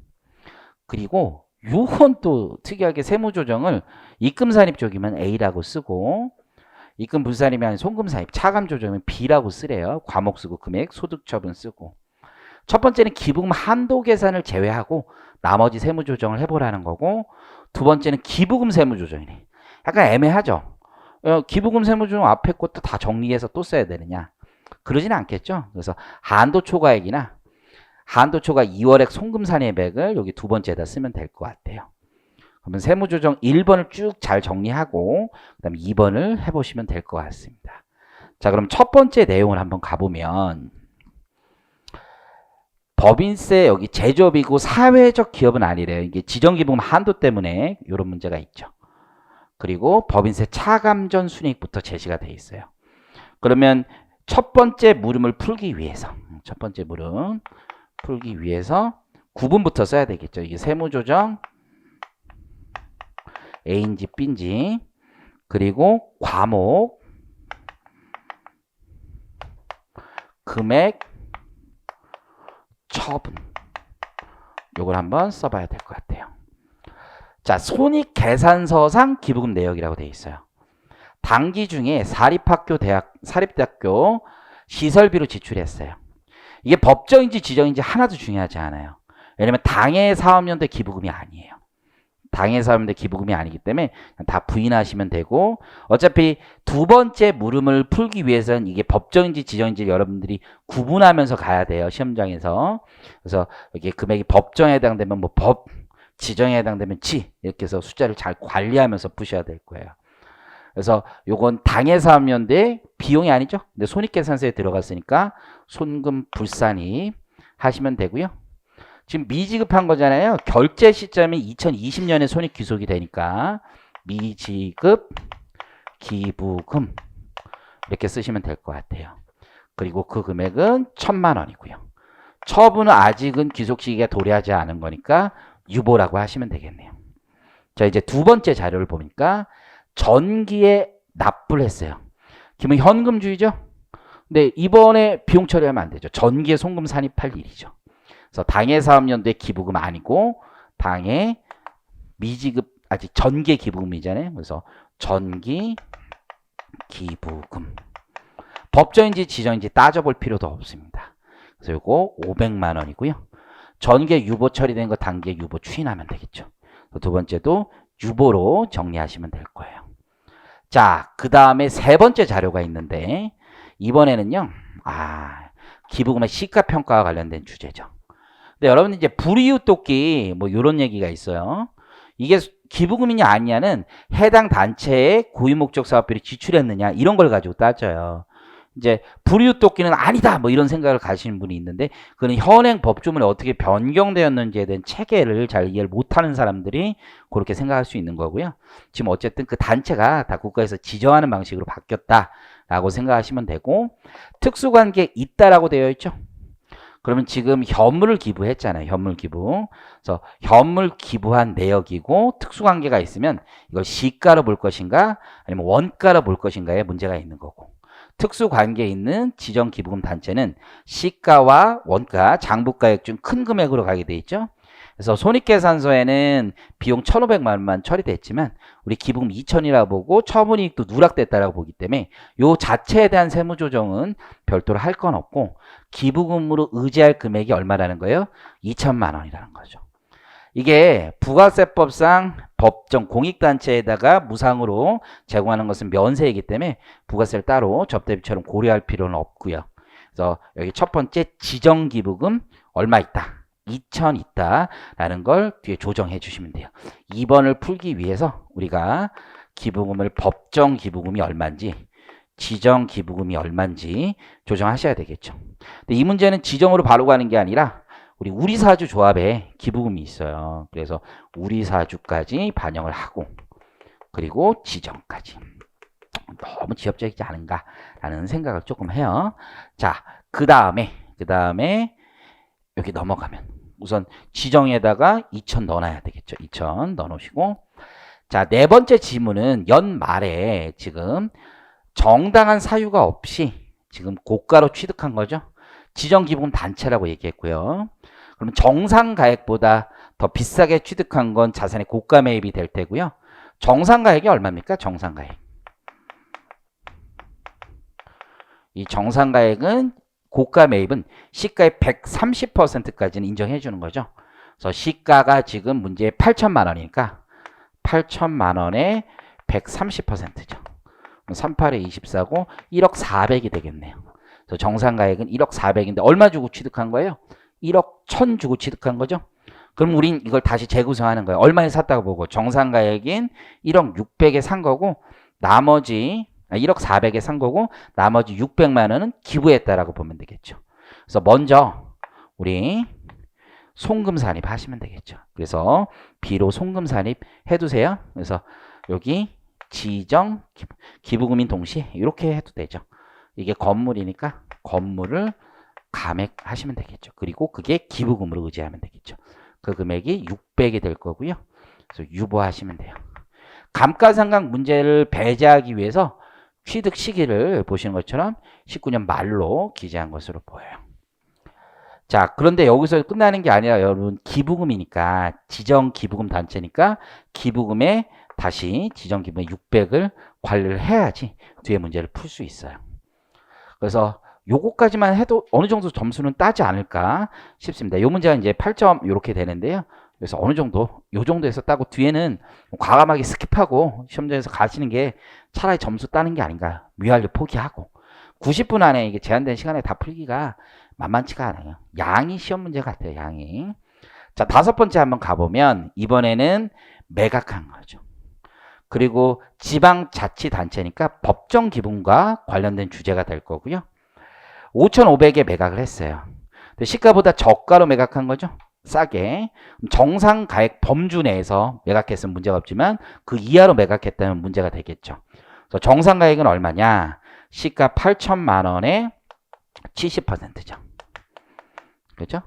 그리고 요건 또 특이하게 세무조정을 입금산입 쪽이면 A라고 쓰고 입금 분산이면 아닌 송금산입, 차감 조정이면 B라고 쓰래요. 과목 쓰고 금액, 소득처분 쓰고. 첫 번째는 기부금 한도 계산을 제외하고 나머지 세무조정을 해보라는 거고 두 번째는 기부금 세무조정이네. 약간 애매하죠. 기부금 세무조정 앞에 것도 다 정리해서 또 써야 되느냐. 그러지는 않겠죠. 그래서 한도 초과액이나 한도 초과 2월액 송금산입액을 여기 두 번째에다 쓰면 될 것 같아요. 그러면 세무조정 1번을 쭉 잘 정리하고 그 다음에 2번을 해보시면 될 것 같습니다. 자, 그럼 첫 번째 내용을 한번 가보면 법인세 여기 제조업이고 사회적 기업은 아니래요. 이게 지정기부금 한도 때문에 이런 문제가 있죠. 그리고 법인세 차감전 순이익부터 제시가 돼 있어요. 그러면 첫 번째 물음을 풀기 위해서 구분부터 써야 되겠죠. 이게 세무조정 A인지 B인지 그리고 과목 금액 처분 요걸 한번 써봐야 될 것 같아요. 자, 손익계산서상 기부금 내역이라고 되어 있어요. 당기 중에 사립대학교 시설비로 지출했어요. 이게 법정인지 지정인지 하나도 중요하지 않아요. 왜냐면 당해 사업연대 기부금이 아니에요. 당해 사업연대 기부금이 아니기 때문에 다 부인하시면 되고 어차피 두 번째 물음을 풀기 위해서는 이게 법정인지 지정인지 여러분들이 구분하면서 가야 돼요. 시험장에서. 그래서 이게 금액이 법정에 해당되면 뭐 법, 지정에 해당되면 지 이렇게 해서 숫자를 잘 관리하면서 푸셔야 될 거예요. 그래서 요건 당해사업연대 비용이 아니죠. 근데 손익계산서에 들어갔으니까 손금 불산입 하시면 되고요. 지금 미지급한 거잖아요. 결제 시점이 2020년에 손익 귀속이 되니까 미지급 기부금 이렇게 쓰시면 될 것 같아요. 그리고 그 금액은 1,000만 원이고요. 처분은 아직은 귀속 시기가 도래하지 않은 거니까 유보라고 하시면 되겠네요. 자, 이제 두 번째 자료를 보니까 전기에 납부를 했어요. 기본 현금주의죠. 근데 이번에 비용 처리하면 안 되죠. 전기에 송금 산입할 일이죠. 그래서 당해사업연대 기부금 아니고 당해 미지급 아직 전기 기부금이잖아요. 그래서 전기 기부금 법정인지 지정인지 따져볼 필요도 없습니다. 그래서 이거 500만 원이고요. 전기에 유보 처리된 거 단기에 유보 추인하면 되겠죠. 두 번째도 유보로 정리하시면 될 거예요. 자, 그 다음에 세 번째 자료가 있는데 이번에는요. 기부금의 시가평가와 관련된 주제죠. 근데 여러분 이제 불이웃 돕기 뭐 이런 얘기가 있어요. 이게 기부금이냐 아니냐는 해당 단체에 고유목적 사업비를 지출했느냐 이런 걸 가지고 따져요. 이제 불이웃 돕기는 아니다 뭐 이런 생각을 가시는 분이 있는데 그는 현행 법조문에 어떻게 변경되었는지에 대한 체계를 잘 이해를 못하는 사람들이 그렇게 생각할 수 있는 거고요. 지금 어쨌든 그 단체가 다 국가에서 지정하는 방식으로 바뀌었다라고 생각하시면 되고 특수관계 있다라고 되어 있죠. 그러면 지금 현물을 기부했잖아요. 현물 기부. 그래서 현물 기부한 내역이고 특수관계가 있으면 이걸 시가로 볼 것인가 아니면 원가로 볼 것인가에 문제가 있는 거고 특수관계에 있는 지정기부금 단체는 시가와 원가, 장부가액 중 큰 금액으로 가게 돼 있죠. 그래서 손익계산서에는 비용 1,500만 원만 처리됐지만 우리 기부금 2,000이라고 보고 처분이익도 누락됐다라고 보기 때문에 요 자체에 대한 세무조정은 별도로 할 건 없고 기부금으로 의지할 금액이 얼마라는 거예요? 2,000만 원이라는 거죠. 이게 부가세법상 법정 공익단체에다가 무상으로 제공하는 것은 면세이기 때문에 부가세를 따로 접대비처럼 고려할 필요는 없고요. 그래서 여기 첫 번째 지정기부금 얼마 있다. 2천 있다라는 걸 뒤에 조정해 주시면 돼요. 2번을 풀기 위해서 우리가 기부금을 법정 기부금이 얼마인지 지정 기부금이 얼마인지 조정하셔야 되겠죠. 근데 이 문제는 지정으로 바로 가는 게 아니라 우리 사주 조합에 기부금이 있어요. 그래서 우리 사주까지 반영을 하고 그리고 지정까지. 너무 지엽적이지 않은가라는 생각을 조금 해요. 자, 그 다음에 여기 넘어가면 우선 지정에다가 2천 넣어놔야 되겠죠. 2천 넣어놓으시고 자, 네 번째 지문은 연말에 지금 정당한 사유가 없이 지금 고가로 취득한 거죠. 지정기부금 단체라고 얘기했고요. 그러면 정상가액보다 더 비싸게 취득한 건 자산의 고가 매입이 될 테고요. 정상가액이 얼마입니까? 정상가액. 이 정상가액은 고가 매입은 시가의 130%까지는 인정해 주는 거죠. 그래서 시가가 지금 문제에 8천만 원이니까 8천만 원에 130%죠. 38에 24고 1억 4백이 되겠네요. 그래서 정상가액은 1억 4백인데 얼마 주고 취득한 거예요? 1억 1000 주고 취득한 거죠. 그럼 우린 이걸 다시 재구성하는 거예요. 얼마에 샀다고 보고 정상가액인 1억 6백에 산 거고 나머지 1억 4백에 산 거고 나머지 600만 원은 기부했다라고 보면 되겠죠. 그래서 먼저 우리 송금산입 하시면 되겠죠. 그래서 비로 송금산입 해두세요. 그래서 여기 지정 기부금인 동시에 이렇게 해도 되죠. 이게 건물이니까 건물을 감액하시면 되겠죠. 그리고 그게 기부금으로 의지하면 되겠죠. 그 금액이 600이 될 거고요. 그래서 유보하시면 돼요. 감가상각 문제를 배제하기 위해서 취득 시기를 보시는 것처럼 19년 말로 기재한 것으로 보여요. 자, 그런데 여기서 끝나는 게 아니라 여러분 기부금이니까 지정 기부금 단체니까 기부금에 다시 지정 기부금 600을 관리를 해야지 뒤에 문제를 풀 수 있어요. 그래서 요거까지만 해도 어느 정도 점수는 따지 않을까 싶습니다. 요 문제가 이제 8점 이렇게 되는데요. 그래서 어느 정도 요 정도에서 따고 뒤에는 과감하게 스킵하고 시험장에서 가시는 게 차라리 점수 따는 게 아닌가. 미완료 포기하고 90분 안에 이게 제한된 시간에 다 풀기가 만만치가 않아요. 양이 시험 문제 같아요. 양이. 자, 다섯 번째 한번 가보면 이번에는 매각한 거죠. 그리고 지방자치단체니까 법정 기분과 관련된 주제가 될 거고요. 5,500에 매각을 했어요. 근데 시가보다 저가로 매각한 거죠. 싸게. 정상 가액 범주 내에서 매각했으면 문제가 없지만 그 이하로 매각했다면 문제가 되겠죠. 그래서 정상 가액은 얼마냐? 시가 8천만 원에 70%죠. 그죠?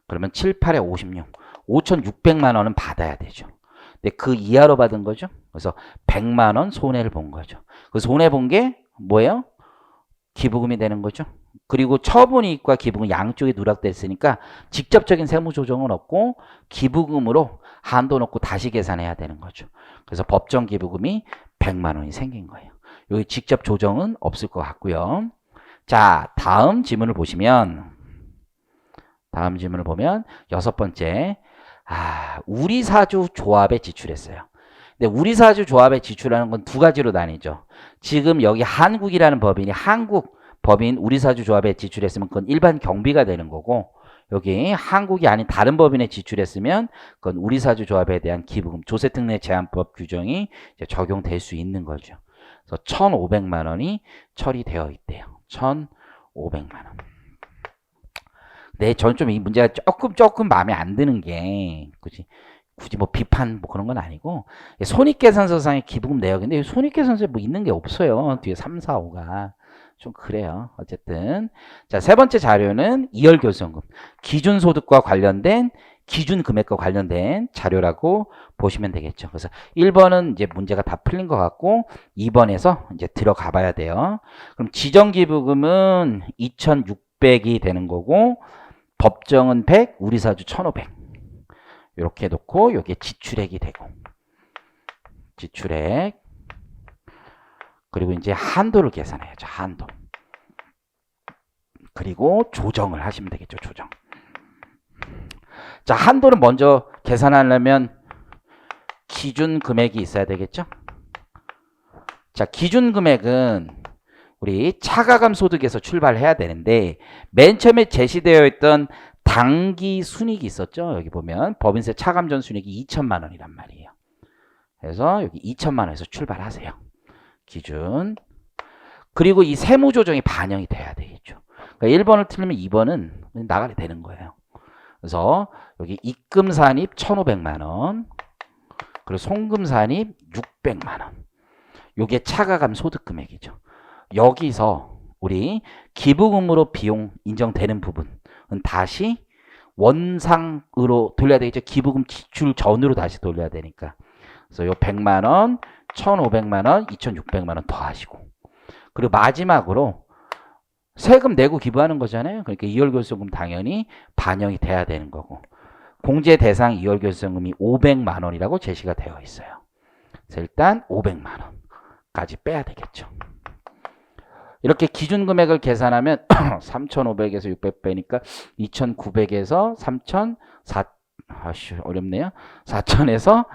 그러면 7, 8에 56. 5,600만 원은 받아야 되죠. 근데 그 이하로 받은 거죠. 그래서 100만 원 손해를 본 거죠. 그 손해 본 게 뭐예요? 기부금이 되는 거죠. 그리고 처분이익과 기부금 양쪽이 누락됐으니까 직접적인 세무 조정은 없고 기부금으로 한도 넣고 다시 계산해야 되는 거죠. 그래서 법정 기부금이 100만 원이 생긴 거예요. 여기 직접 조정은 없을 것 같고요. 자, 다음 지문을 보면 여섯 번째, 우리 사주 조합에 지출했어요. 근데 우리 사주 조합에 지출하는 건 두 가지로 나뉘죠. 지금 여기 한국이라는 법인이 한국 법인 우리 사주 조합에 지출했으면 그건 일반 경비가 되는 거고, 여기 한국이 아닌 다른 법인에 지출했으면 그건 우리 사주 조합에 대한 기부금, 조세특례 제한법 규정이 이제 적용될 수 있는 거죠. 그래서 1,500만 원이 처리되어 있대요. 1,500만 원. 네, 저는 좀 이 문제가 조금 마음에 안 드는 게, 굳이 뭐 비판 뭐 그런 건 아니고, 손익계산서상의 기부금 내역인데, 손익계산서에 뭐 있는 게 없어요. 뒤에 3, 4, 5가. 좀 그래요. 어쨌든. 자, 세 번째 자료는 이월교수연금. 기준소득과 관련된, 기준금액과 관련된 자료라고 보시면 되겠죠. 그래서 1번은 이제 문제가 다 풀린 것 같고, 2번에서 이제 들어가 봐야 돼요. 그럼 지정기부금은 2,600이 되는 거고, 법정은 100, 우리사주 1,500. 이렇게 놓고 여기에 지출액이 되고 지출액 그리고 이제 한도를 계산해야죠. 한도. 그리고 조정을 하시면 되겠죠. 조정. 자, 한도는 먼저 계산하려면 기준 금액이 있어야 되겠죠? 자, 기준 금액은 우리 차가감 소득에서 출발해야 되는데 맨 처음에 제시되어 있던 당기 순이익이 있었죠. 여기 보면 법인세 차감전 순이익이 2천만 원이란 말이에요. 그래서 여기 2천만 원에서 출발하세요. 기준. 그리고 이 세무 조정이 반영이 돼야 되겠죠. 그러니까 1번을 틀리면 2번은 나가게 되는 거예요. 그래서 여기 입금 산입 1,500만 원. 그리고 송금 산입 600만 원. 요게 차가감 소득 금액이죠. 여기서 우리 기부금으로 비용 인정되는 부분은 다시 원상으로 돌려야 되겠죠. 기부금 지출 전으로 다시 돌려야 되니까. 그래서 요 100만 원, 1,500만 원, 2,600만 원 더하시고. 그리고 마지막으로 세금 내고 기부하는 거잖아요. 그러니까 2월 결손금 당연히 반영이 돼야 되는 거고. 공제 대상 2월 결손금이 500만 원이라고 제시가 되어 있어요. 그래서 일단 500만 원까지 빼야 되겠죠. 이렇게 기준 금액을 계산하면 3,500에서 600 빼니까 2,900에서 3,400, 아씨 어렵네요. 4,000에서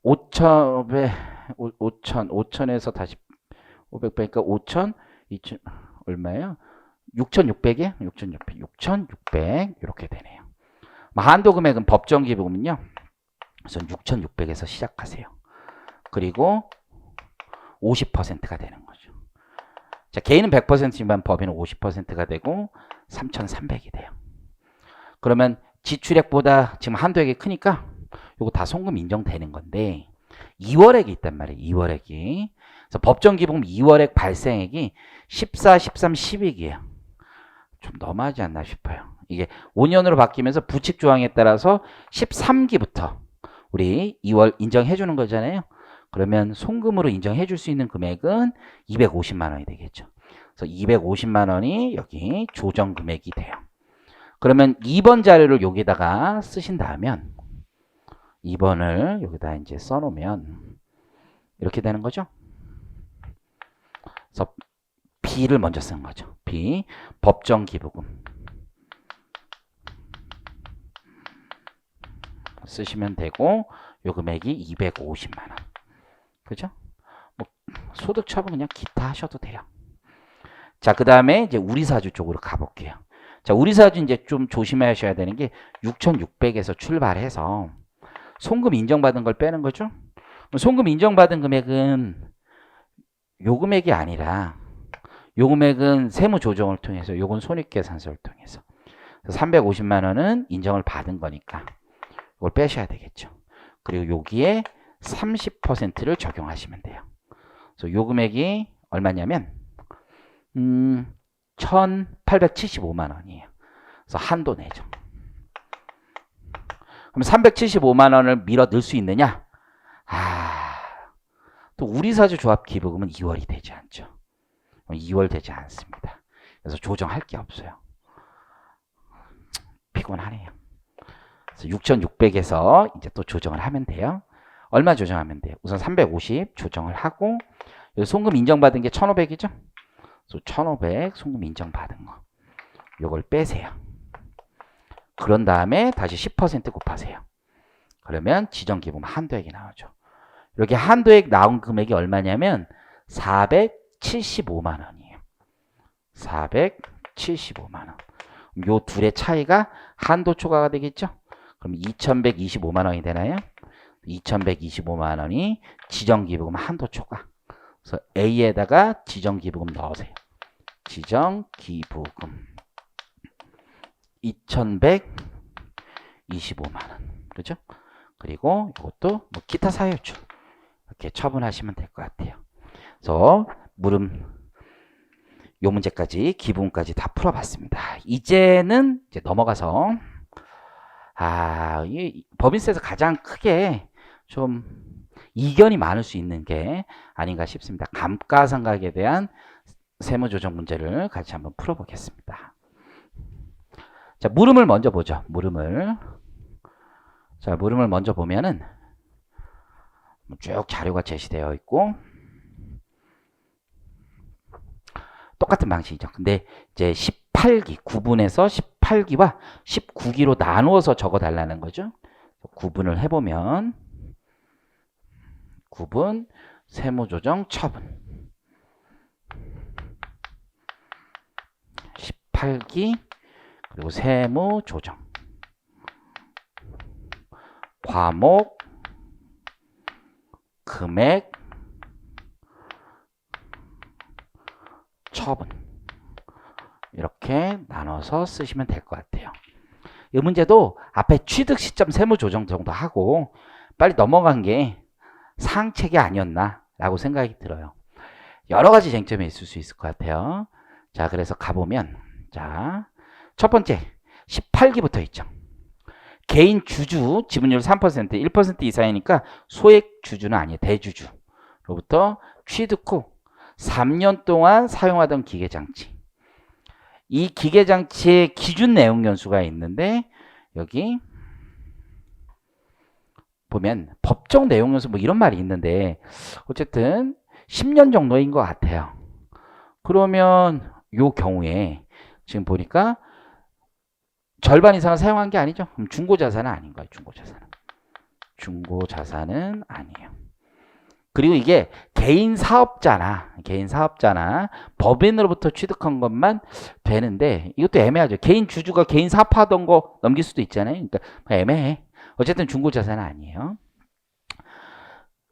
5,500, 5,000에서 다시 500 빼니까 5,000, 2,000 얼마예요? 6,600이에요? 6,600 이렇게 되네요. 한도 금액은 법정 기부금은요. 우선 6,600에서 시작하세요. 그리고 50%가 되는 거죠. 자, 개인은 100%지만 법인은 50%가 되고 3,300이 돼요. 그러면 지출액보다 지금 한도액이 크니까 이거 다 송금 인정되는 건데 2월액이 있단 말이에요. 2월액이. 그래서 법정 기부금 2월액 발생액이 14, 13, 10익이에요. 좀 너무하지 않나 싶어요. 이게 5년으로 바뀌면서 부칙 조항에 따라서 13기부터 우리 2월 인정해 주는 거잖아요. 그러면 송금으로 인정해 줄 수 있는 금액은 250만 원이 되겠죠. 그래서 250만 원이 여기 조정 금액이 돼요. 그러면 2번 자료를 여기다가 쓰신다면 2번을 여기다 이제 써놓으면 이렇게 되는 거죠. 그래서 B를 먼저 쓴 거죠. B 법정 기부금 쓰시면 되고 요 금액이 250만 원. 그죠? 뭐 소득 처분 그냥 기타 하셔도 돼요. 자, 그다음에 이제 우리사주 쪽으로 가볼게요. 자, 우리사주 이제 좀 조심하셔야 되는 게 6,600에서 출발해서 송금 인정받은 걸 빼는 거죠. 송금 인정받은 금액은 요 금액이 아니라 요 금액은 세무 조정을 통해서 요건 손익계산서를 통해서 350만 원은 인정을 받은 거니까 이걸 빼셔야 되겠죠. 그리고 여기에 30%를 적용하시면 돼요. 그래서 요 금액이 얼마냐면 1,875만 원이에요. 그래서 한도 내죠. 그럼 375만 원을 밀어 넣을 수 있느냐? 또 우리사주 조합 기부금은 2월이 되지 않죠. 2월 되지 않습니다. 그래서 조정할 게 없어요. 피곤하네요. 그래서 6,600에서 이제 또 조정을 하면 돼요. 얼마 조정하면 돼요? 우선 350 조정을 하고 송금 인정받은 게 1,500이죠? 그래서 1,500 송금 인정받은 거 요걸 빼세요. 그런 다음에 다시 10% 곱하세요. 그러면 지정기부금 한도액이 나오죠. 이렇게 한도액 나온 금액이 얼마냐면 475만 원이에요. 475만 원. 요 둘의 차이가 한도 초과가 되겠죠? 그럼 2,125만 원이 되나요? 2,125만 원이 지정기부금 한도 초과. 그래서 A에다가 지정기부금 넣으세요. 지정기부금 2,125만 원. 그죠? 그리고 이것도 뭐 기타 사유출 이렇게 처분하시면 될 것 같아요. 그래서 요 문제까지 기부금까지 다 풀어봤습니다. 이제는 이제 넘어가서 이 법인세에서 가장 크게 좀 이견이 많을 수 있는 게 아닌가 싶습니다. 감가상각에 대한 세무조정 문제를 같이 한번 풀어보겠습니다. 자, 물음을 먼저 보죠. 물음을 먼저 보면은 쭉 자료가 제시되어 있고 똑같은 방식이죠. 근데 이제 18기, 9분에서 18기와 19기로 나누어서 적어달라는 거죠. 구분을 해보면 구분, 세무조정, 처분 18기 그리고 세무조정 과목, 금액, 처분 이렇게 나눠서 쓰시면 될 것 같아요. 이 문제도 앞에 취득 시점 세무조정 정도 하고 빨리 넘어간 게 상책이 아니었나 라고 생각이 들어요. 여러 가지 쟁점이 있을 수 있을 것 같아요. 자, 그래서 가보면 자, 첫 번째 18기부터 있죠. 개인 주주 지분율 3%, 1% 이상이니까 소액 주주는 아니에요. 대주주로부터 취득 후 3년 동안 사용하던 기계장치. 이 기계장치의 기준 내용 연수가 있는데 여기 보면 법정 내용 연수 뭐 이런 말이 있는데 어쨌든 10년 정도인 것 같아요. 그러면 요 경우에 지금 보니까 절반 이상을 사용한 게 아니죠. 그럼 중고자산은 아닌 거예요. 중고자산은 아니에요. 그리고 이게 개인 사업자나 법인으로부터 취득한 것만 되는데 이것도 애매하죠. 개인 주주가 개인 사업하던 거 넘길 수도 있잖아요. 그러니까 애매해. 어쨌든 중고자산은 아니에요.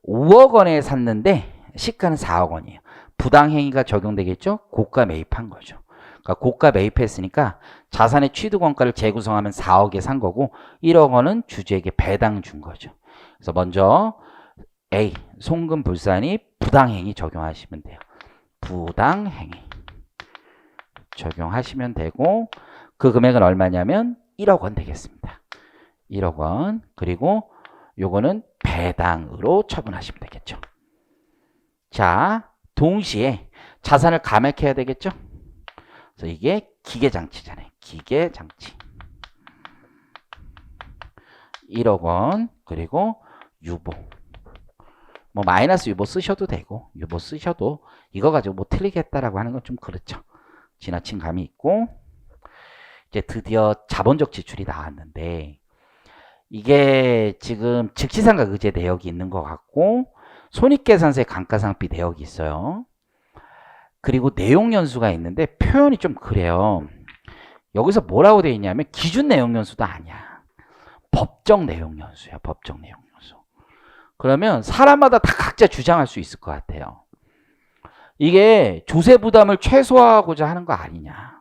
5억 원에 샀는데 시가는 4억 원이에요. 부당행위가 적용되겠죠? 고가 매입한 거죠. 그러니까 고가 매입했으니까 자산의 취득원가를 재구성하면 4억에 산 거고 1억 원은 주주에게 배당 준 거죠. 그래서 먼저 A, 송금불산이 부당행위 적용하시면 돼요. 부당행위 적용하시면 되고 그 금액은 얼마냐면 1억 원 되겠습니다. 1억 원 그리고 요거는 배당으로 처분하시면 되겠죠. 자, 동시에 자산을 감액해야 되겠죠. 그래서 이게 기계장치잖아요. 기계장치 1억 원 그리고 유보 뭐 마이너스 유보 쓰셔도 되고 유보 쓰셔도 이거 가지고 뭐 틀리겠다라고 하는 건 좀 그렇죠. 지나친 감이 있고 이제 드디어 자본적 지출이 나왔는데 이게 지금 즉시상각 의제 내역이 있는 것 같고 손익계산서에 감가상각비 내역이 있어요. 그리고 내용연수가 있는데 표현이 좀 그래요. 여기서 뭐라고 되어 있냐면 기준 내용연수도 아니야. 법정 내용연수야. 법정 내용연수. 그러면 사람마다 다 각자 주장할 수 있을 것 같아요. 이게 조세 부담을 최소화하고자 하는 거 아니냐.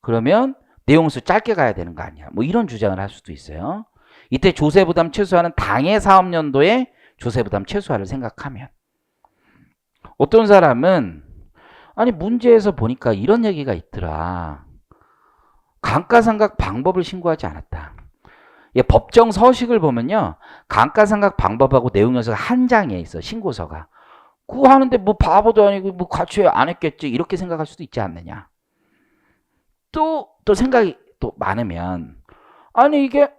그러면 내용연수 짧게 가야 되는 거 아니야. 뭐 이런 주장을 할 수도 있어요. 이때 조세 부담 최소화는 당해 사업연도의 조세 부담 최소화를 생각하면 어떤 사람은 아니 문제에서 보니까 이런 얘기가 있더라. 감가상각 방법을 신고하지 않았다. 예, 법정 서식을 보면요. 감가상각 방법하고 내용연수가 한 장에 있어. 신고서가. 그거 하는데 뭐 바보도 아니고 뭐 같이 안 했겠지. 이렇게 생각할 수도 있지 않느냐. 또 생각이 또 많으면 아니 이게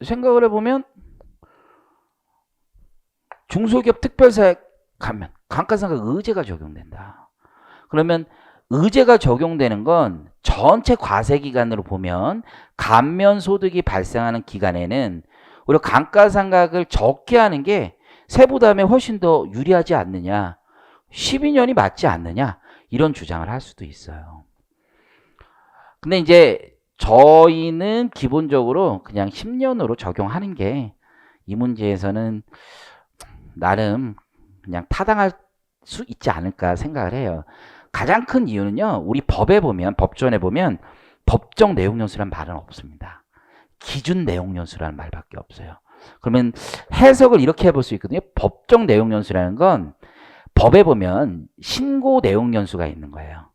생각을 해보면 중소기업 특별사에 가면 감가상각 의제가 적용된다. 그러면 의제가 적용되는 건 전체 과세 기간으로 보면 감면 소득이 발생하는 기간에는 오히려 감가상각을 적게 하는 게 세부담에 훨씬 더 유리하지 않느냐. 12년이 맞지 않느냐. 이런 주장을 할 수도 있어요. 근데 이제 저희는 기본적으로 그냥 10년으로 적용하는 게 이 문제에서는 나름 그냥 타당할 수 있지 않을까 생각을 해요. 가장 큰 이유는요. 우리 법에 보면 법전에 보면 법정 내용연수라는 말은 없습니다. 기준 내용연수라는 말밖에 없어요. 그러면 해석을 이렇게 해볼 수 있거든요. 법정 내용연수라는 건 법에 보면 신고 내용연수가 있는 거예요.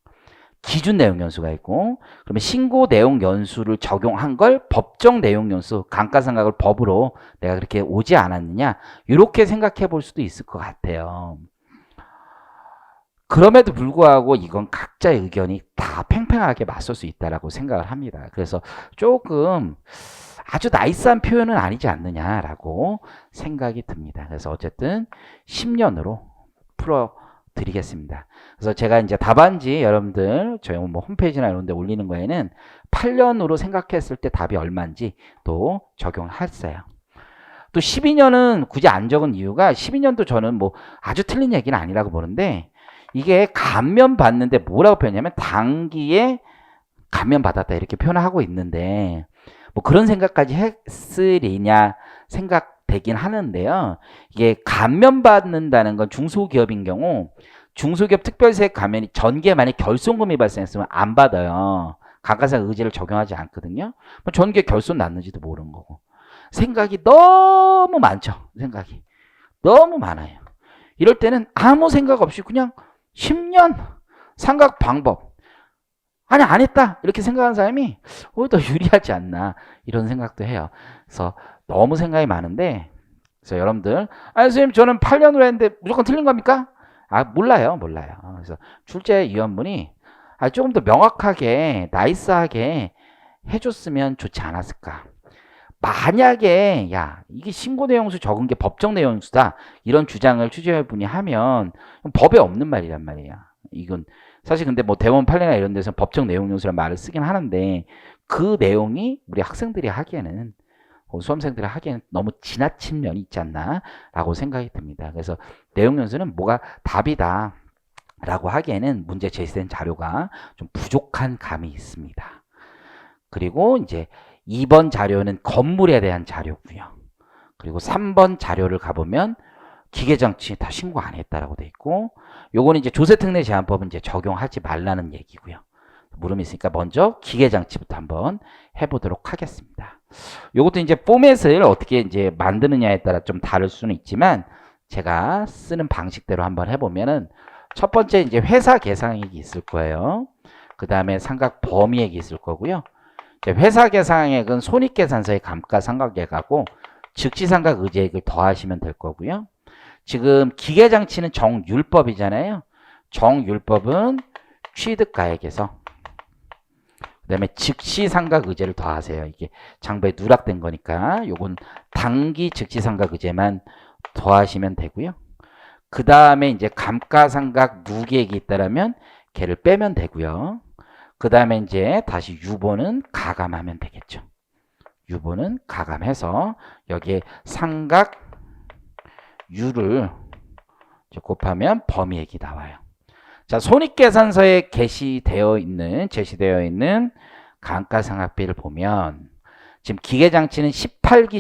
기준 내용연수가 있고 그러면 신고 내용연수를 적용한 걸 법정 내용연수 감가상각을 법으로 내가 그렇게 오지 않았느냐 이렇게 생각해 볼 수도 있을 것 같아요. 그럼에도 불구하고 이건 각자의 의견이 다 팽팽하게 맞설 수 있다라고 생각을 합니다. 그래서 조금 아주 나이스한 표현은 아니지 않느냐라고 생각이 듭니다. 그래서 어쨌든 10년으로 드리겠습니다. 그래서 제가 이제 답안지 여러분들 저희 뭐 홈페이지나 이런 데 올리는 거에는 8년으로 생각했을 때 답이 얼마인지 또 적용했어요. 또 12년은 굳이 안 적은 이유가 12년도 저는 뭐 아주 틀린 얘기는 아니라고 보는데 이게 감면 받는데 뭐라고 표현하냐면 단기에 감면 받았다 이렇게 표현하고 있는데 뭐 그런 생각까지 했으리냐 생각되긴 하는데요. 이게 감면 받는다는 건 중소기업인 경우 중소기업 특별세 감면이 전기에 만약 결손금이 발생했으면 안 받아요. 감가상각 의제를 적용하지 않거든요. 전기에 결손 났는지도 모르는 거고. 생각이 너무 많죠. 생각이 너무 많아요. 이럴 때는 아무 생각 없이 그냥 10년 상각 방법 아니 안 했다 이렇게 생각하는 사람이 더 유리하지 않나 이런 생각도 해요. 그래서 너무 생각이 많은데 그래서 여러분들 선생님 저는 8년으로 했는데 무조건 틀린 겁니까? 몰라요. 그래서 출제위원분이 조금 더 명확하게 나이스하게 해줬으면 좋지 않았을까. 만약에 이게 신고내용수 적은 게 법정 내용수다 이런 주장을 취재위원분이 하면 법에 없는 말이란 말이야. 이건 사실 근데 뭐 대법원 판례나 이런 데서 법정 내용용수란 말을 쓰긴 하는데 그 내용이 우리 학생들이 하기에는 수험생들이 하기에는 너무 지나친 면이 있지 않나 라고 생각이 듭니다. 그래서 내용용수는 뭐가 답이다 라고 하기에는 문제 제시된 자료가 좀 부족한 감이 있습니다. 그리고 이제 2번 자료는 건물에 대한 자료고요. 그리고 3번 자료를 가보면 기계장치 다 신고 안 했다라고 돼 있고 요거는 이제 조세특례 제한법은 이제 적용하지 말라는 얘기고요. 물음이 있으니까 먼저 기계장치부터 한번 해보도록 하겠습니다. 요것도 이제 포맷을 어떻게 이제 만드느냐에 따라 좀 다를 수는 있지만 제가 쓰는 방식대로 한번 해보면은 첫 번째 이제 회사 계상액이 있을 거예요. 그 다음에 상각 범위액이 있을 거고요. 회사 계상액은 손익계산서의 감가상각액하고 즉시상각 의제액을 더하시면 될 거고요. 지금 기계장치는 정율법이잖아요. 정율법은 취득가액에서 그 다음에 즉시상각 의제를 더하세요. 이게 장부에 누락된 거니까 요건 단기 즉시상각 의제만 더하시면 되고요. 그 다음에 이제 감가상각 누계액이 있다라면 걔를 빼면 되고요. 그 다음에 이제 다시 유보는 가감하면 되겠죠. 유보는 가감해서 여기에 상각유를 곱하면 범위액이 나와요. 자, 손익계산서에 제시되어 있는 감가상각비를 보면 지금 기계장치는 18기,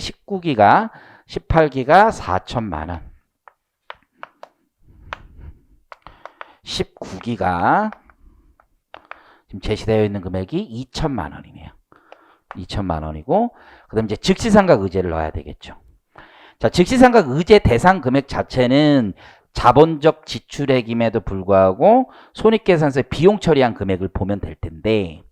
19기가 4천만 원. 19기가 지금 제시되어 있는 금액이 2천만 원이네요. 2천만 원이고 그다음 이제 즉시상각 의제를 넣어야 되겠죠. 자, 즉시상각 의제 대상 금액 자체는 자본적 지출액임에도 불구하고 손익계산서에 비용 처리한 금액을 보면 될 텐데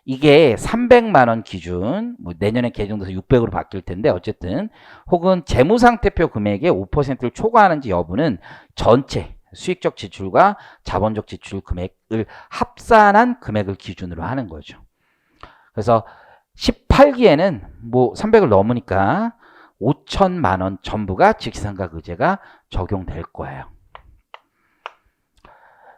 이게 300만 원 기준 뭐 내년에 개정돼서 600으로 바뀔 텐데 어쨌든 혹은 재무상태표 금액의 5%를 초과하는지 여부는 전체 수익적 지출과 자본적 지출 금액을 합산한 금액을 기준으로 하는 거죠. 그래서 18기에는 뭐 300을 넘으니까 5천만 원 전부가 즉시상각 의제가 적용될 거예요.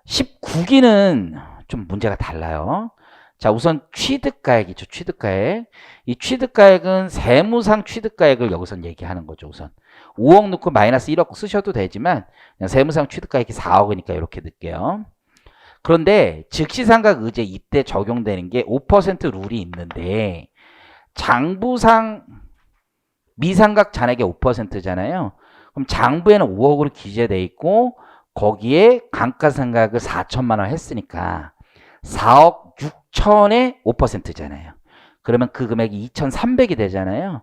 19기는 좀 문제가 달라요. 자, 우선 취득가액이죠. 취득가액. 이 취득가액은 세무상 취득가액을 여기서 얘기하는 거죠. 우선 5억 넣고 마이너스 1억 쓰셔도 되지만 그냥 세무상 취득가액이 4억이니까 이렇게 넣을게요. 그런데 즉시상각 의제 이때 적용되는 게 5% 룰이 있는데 장부상 미상각 잔액의 5%잖아요. 그럼 장부에는 5억으로 기재되어 있고 거기에 감가상각을 4천만 원 했으니까 4억 6천의 5%잖아요. 그러면 그 금액이 2,300이 되잖아요.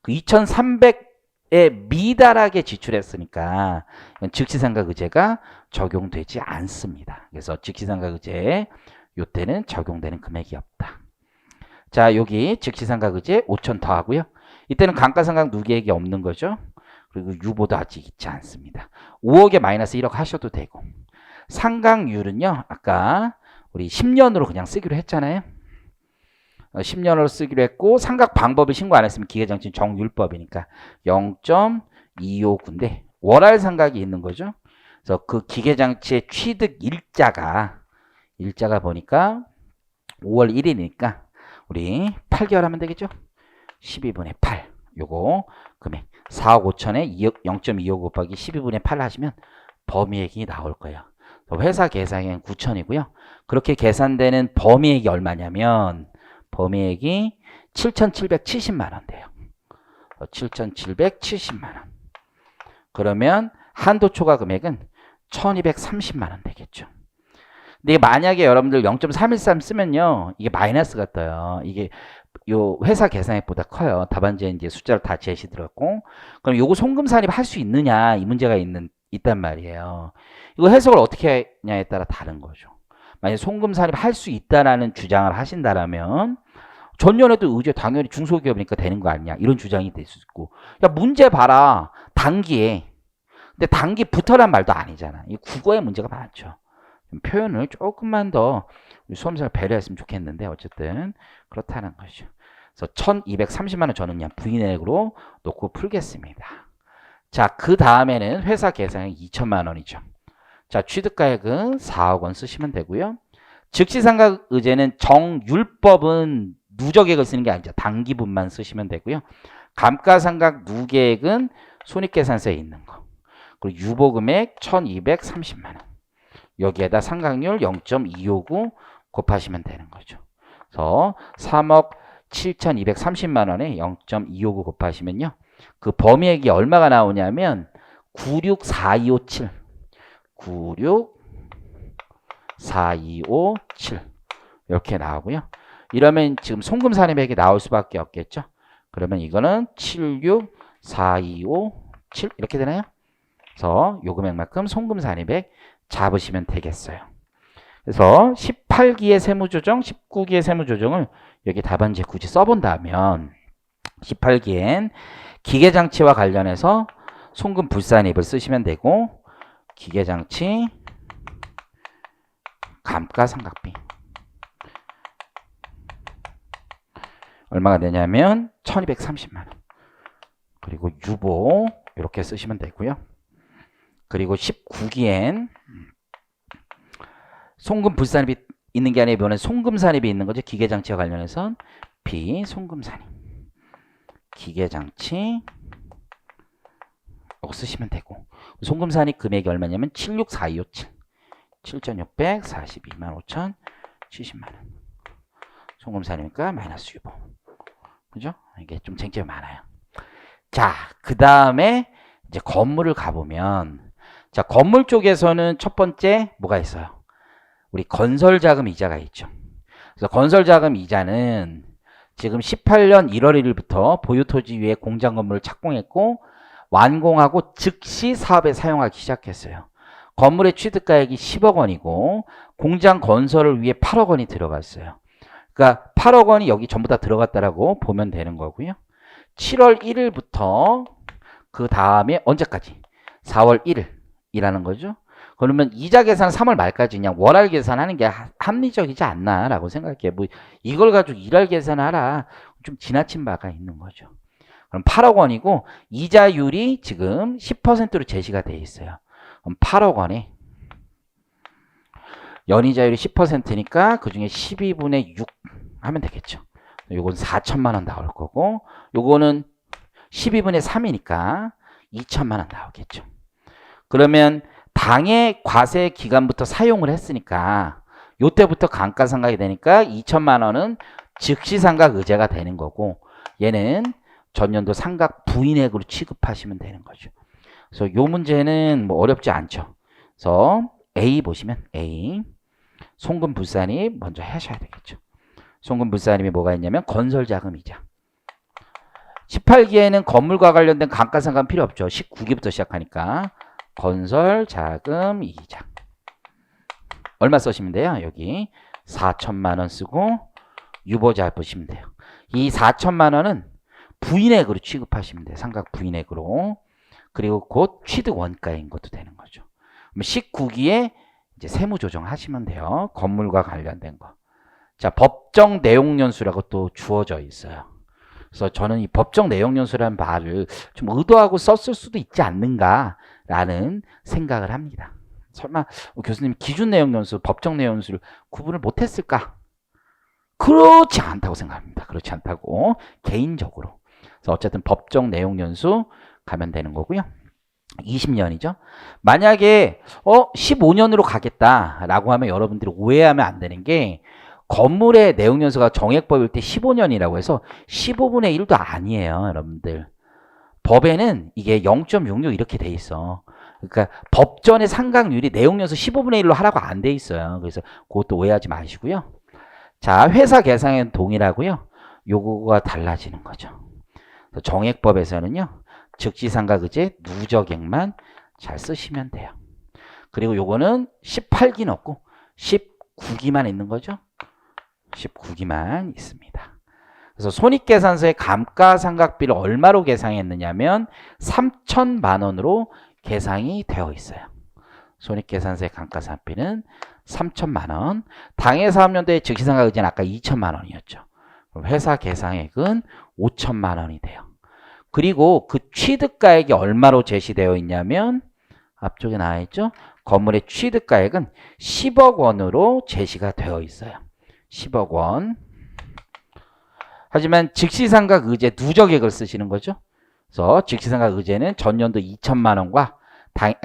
그 2,300에 미달하게 지출했으니까 즉시상각 의제가 적용되지 않습니다. 그래서 즉시상각 의제 요때는 적용되는 금액이 없다. 자, 여기 즉시상각 의제 5천 더하고요. 이때는 감가상각 누계액이 없는 거죠. 그리고 유보도 아직 있지 않습니다. 5억에 마이너스 1억 하셔도 되고 상각률은요. 아까 우리 10년으로 그냥 쓰기로 했잖아요. 10년으로 쓰기로 했고 상각 방법을 신고 안 했으면 기계장치는 정율법이니까 0.259인데 월할 상각이 있는 거죠. 그래서 그 기계장치의 취득 일자가 보니까 5월 1일이니까 우리 8개월 하면 되겠죠? 12분의 8. 요거 금액 4억 5천에 0.25 곱하기 12분의 8 하시면 범위액이 나올 거예요. 회사 계산액은 9천이고요. 그렇게 계산되는 범위액이 얼마냐면 범위액이 7,770만 원 돼요. 7,770만 원. 그러면 한도 초과 금액은 1,230만 원 되겠죠. 근데 만약에 여러분들 0.313 쓰면요, 이게 마이너스가 떠요. 이게 요 회사 계산액보다 커요. 답안지에 이제 숫자를 다 제시 들었고, 그럼 요거 송금산입 할 수 있느냐 이 문제가 있단 말이에요. 이거 해석을 어떻게 하냐에 따라 다른 거죠. 만약 송금산입 할 수 있다라는 주장을 하신다라면 전년에도 의제 당연히 중소기업이니까 되는 거 아니냐 이런 주장이 될 수 있고, 야 문제 봐라 단기에. 근데 단기부터란 말도 아니잖아. 이 국어의 문제가 많죠. 표현을 조금만 더 우리 수험생을 배려했으면 좋겠는데 어쨌든 그렇다는 거죠. 그래서 1230만 원 저는 그냥 부인액으로 놓고 풀겠습니다. 자, 그 다음에는 회사 계산액 2천만 원이죠. 자, 취득가액은 4억 원 쓰시면 되고요. 즉시상각 의제는 정율법은 누적액을 쓰는 게 아니죠. 단기분만 쓰시면 되고요. 감가상각 누계액은 손익계산서에 있는 거. 그리고 유보금액 1230만 원. 여기에다 상각률 0.259 곱하시면 되는 거죠. 그래서 3억 7,230만 원에 0.259 곱하시면요. 그 범위액이 얼마가 나오냐면 964257. 964257. 이렇게 나오고요. 이러면 지금 송금산입액이 나올 수밖에 없겠죠. 그러면 이거는 7642557 이렇게 되나요? 그래서 요 금액만큼 송금산입액 잡으시면 되겠어요. 그래서 18기의 세무조정, 19기의 세무조정을 여기 답안지에 굳이 써본다면 18기엔 기계장치와 관련해서 송금 불산입을 쓰시면 되고, 기계장치 감가상각비 얼마가 되냐면 1230만 원. 그리고 유보 이렇게 쓰시면 되고요. 그리고 19기엔 송금 불산입이 있는 게 아니라 이번에 송금산입이 있는 거죠. 기계장치와 관련해서 비송금산입. 기계장치 이거 쓰시면 되고, 송금산입 금액이 얼마냐면 76427. 7,642만 5천 70만 원. 송금산입니까? 마이너스 유보. 그죠? 이게 좀 쟁점이 많아요. 자, 그 다음에 이제 건물을 가보면, 자, 건물 쪽에서는 첫 번째 뭐가 있어요? 우리 건설자금 이자가 있죠. 그래서 건설자금 이자는 지금 18년 1월 1일부터 보유토지 위에 공장 건물을 착공했고 완공하고 즉시 사업에 사용하기 시작했어요. 건물의 취득가액이 10억 원이고 공장 건설을 위해 8억 원이 들어갔어요. 그러니까 8억 원이 여기 전부 다 들어갔다라고 보면 되는 거고요. 7월 1일부터 그 다음에 언제까지? 4월 1일이라는 거죠. 그러면 이자 계산은 3월 말까지 그냥 월할 계산하는 게 합리적이지 않나라고 생각해요. 뭐 이걸 가지고 일할 계산하라, 좀 지나친 바가 있는 거죠. 그럼 8억 원이고 이자율이 지금 10%로 제시가 되어 있어요. 그럼 8억 원에 연이자율이 10%니까 그중에 12분의 6 하면 되겠죠. 요건 4천만 원 나올 거고, 요거는 12분의 3이니까 2천만 원 나오겠죠. 그러면 당해 과세 기간부터 사용을 했으니까 요때부터 감가상각이 되니까 2천만 원은 즉시상각 의제가 되는 거고, 얘는 전년도 상각 부인액으로 취급하시면 되는 거죠. 그래서 요 문제는 뭐 어렵지 않죠. 그래서 A 보시면 A 송금 불산입 먼저 하셔야 되겠죠. 송금 불산입이 뭐가 있냐면 건설자금이자. 18기에는 건물과 관련된 감가상각은 필요 없죠. 19기부터 시작하니까 건설자금 이자 얼마 쓰시면 돼요? 여기 4천만 원 쓰고 유보자 보시면 돼요. 이 4천만 원은 부인액으로 취급하시면 돼요. 상각 부인액으로. 그리고 곧 취득 원가인 것도 되는 거죠. 19기에 이제 세무조정 하시면 돼요. 건물과 관련된 거. 자, 법정 내용연수라고 또 주어져 있어요. 그래서 저는 이 법정 내용연수라는 말을 좀 의도하고 썼을 수도 있지 않는가라는 라는 생각을 합니다. 설마 교수님 기준 내용 연수, 법정 내용 연수를 구분을 못했을까? 그렇지 않다고 생각합니다. 그렇지 않다고 개인적으로. 그래서 어쨌든 법정 내용 연수 가면 되는 거고요. 20년이죠. 만약에 15년으로 가겠다라고 하면 여러분들이 오해하면 안 되는 게 건물의 내용 연수가 정액법일 때 15년이라고 해서 15분의 1도 아니에요, 여러분들. 법에는 이게 0.66 이렇게 돼 있어. 그러니까 법전의 상각률이 내용 연수 15분의 1로 하라고 안 돼 있어요. 그래서 그것도 오해하지 마시고요. 자, 회사 계상은 동일하고요. 요거가 달라지는 거죠. 정액법에서는요. 즉시상각 의제 누적액만 잘 쓰시면 돼요. 그리고 요거는 18기 없고 19기만 있는 거죠. 19기만 있습니다. 그래서 손익계산서의 감가상각비를 얼마로 계상했느냐면 3천만 원으로 계상이 되어 있어요. 손익계산서의 감가상각비는 3천만 원. 당해사업연도의 즉시상각 의제는 아까 2천만 원이었죠. 그럼 회사 계상액은 5천만 원이 돼요. 그리고 그 취득가액이 얼마로 제시되어 있냐면 앞쪽에 나와 있죠. 건물의 취득가액은 10억 원으로 제시가 되어 있어요. 10억 원. 하지만 즉시상각 의제 누적액을 쓰시는 거죠. 그래서 즉시상각 의제는 전년도 2천만 원과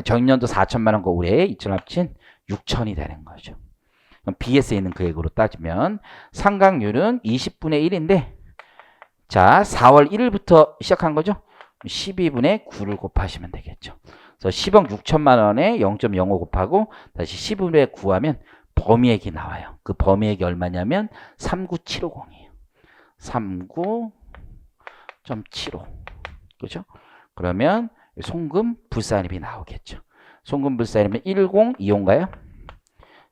전년도 4천만 원과 올해 2천 합친 6천이 되는 거죠. 그럼 BS에 있는 금액으로 따지면 상각률은 20분의 1인데 자, 4월 1일부터 시작한 거죠. 12분의 9를 곱하시면 되겠죠. 그래서 10억 6천만 원에 0.05 곱하고 다시 10분의 9 하면 범위액이 나와요. 그 범위액이 얼마냐면 39750이에요. 39.75. 그죠? 그러면 송금 불산입이 나오겠죠. 송금 불산입은 1025인가요?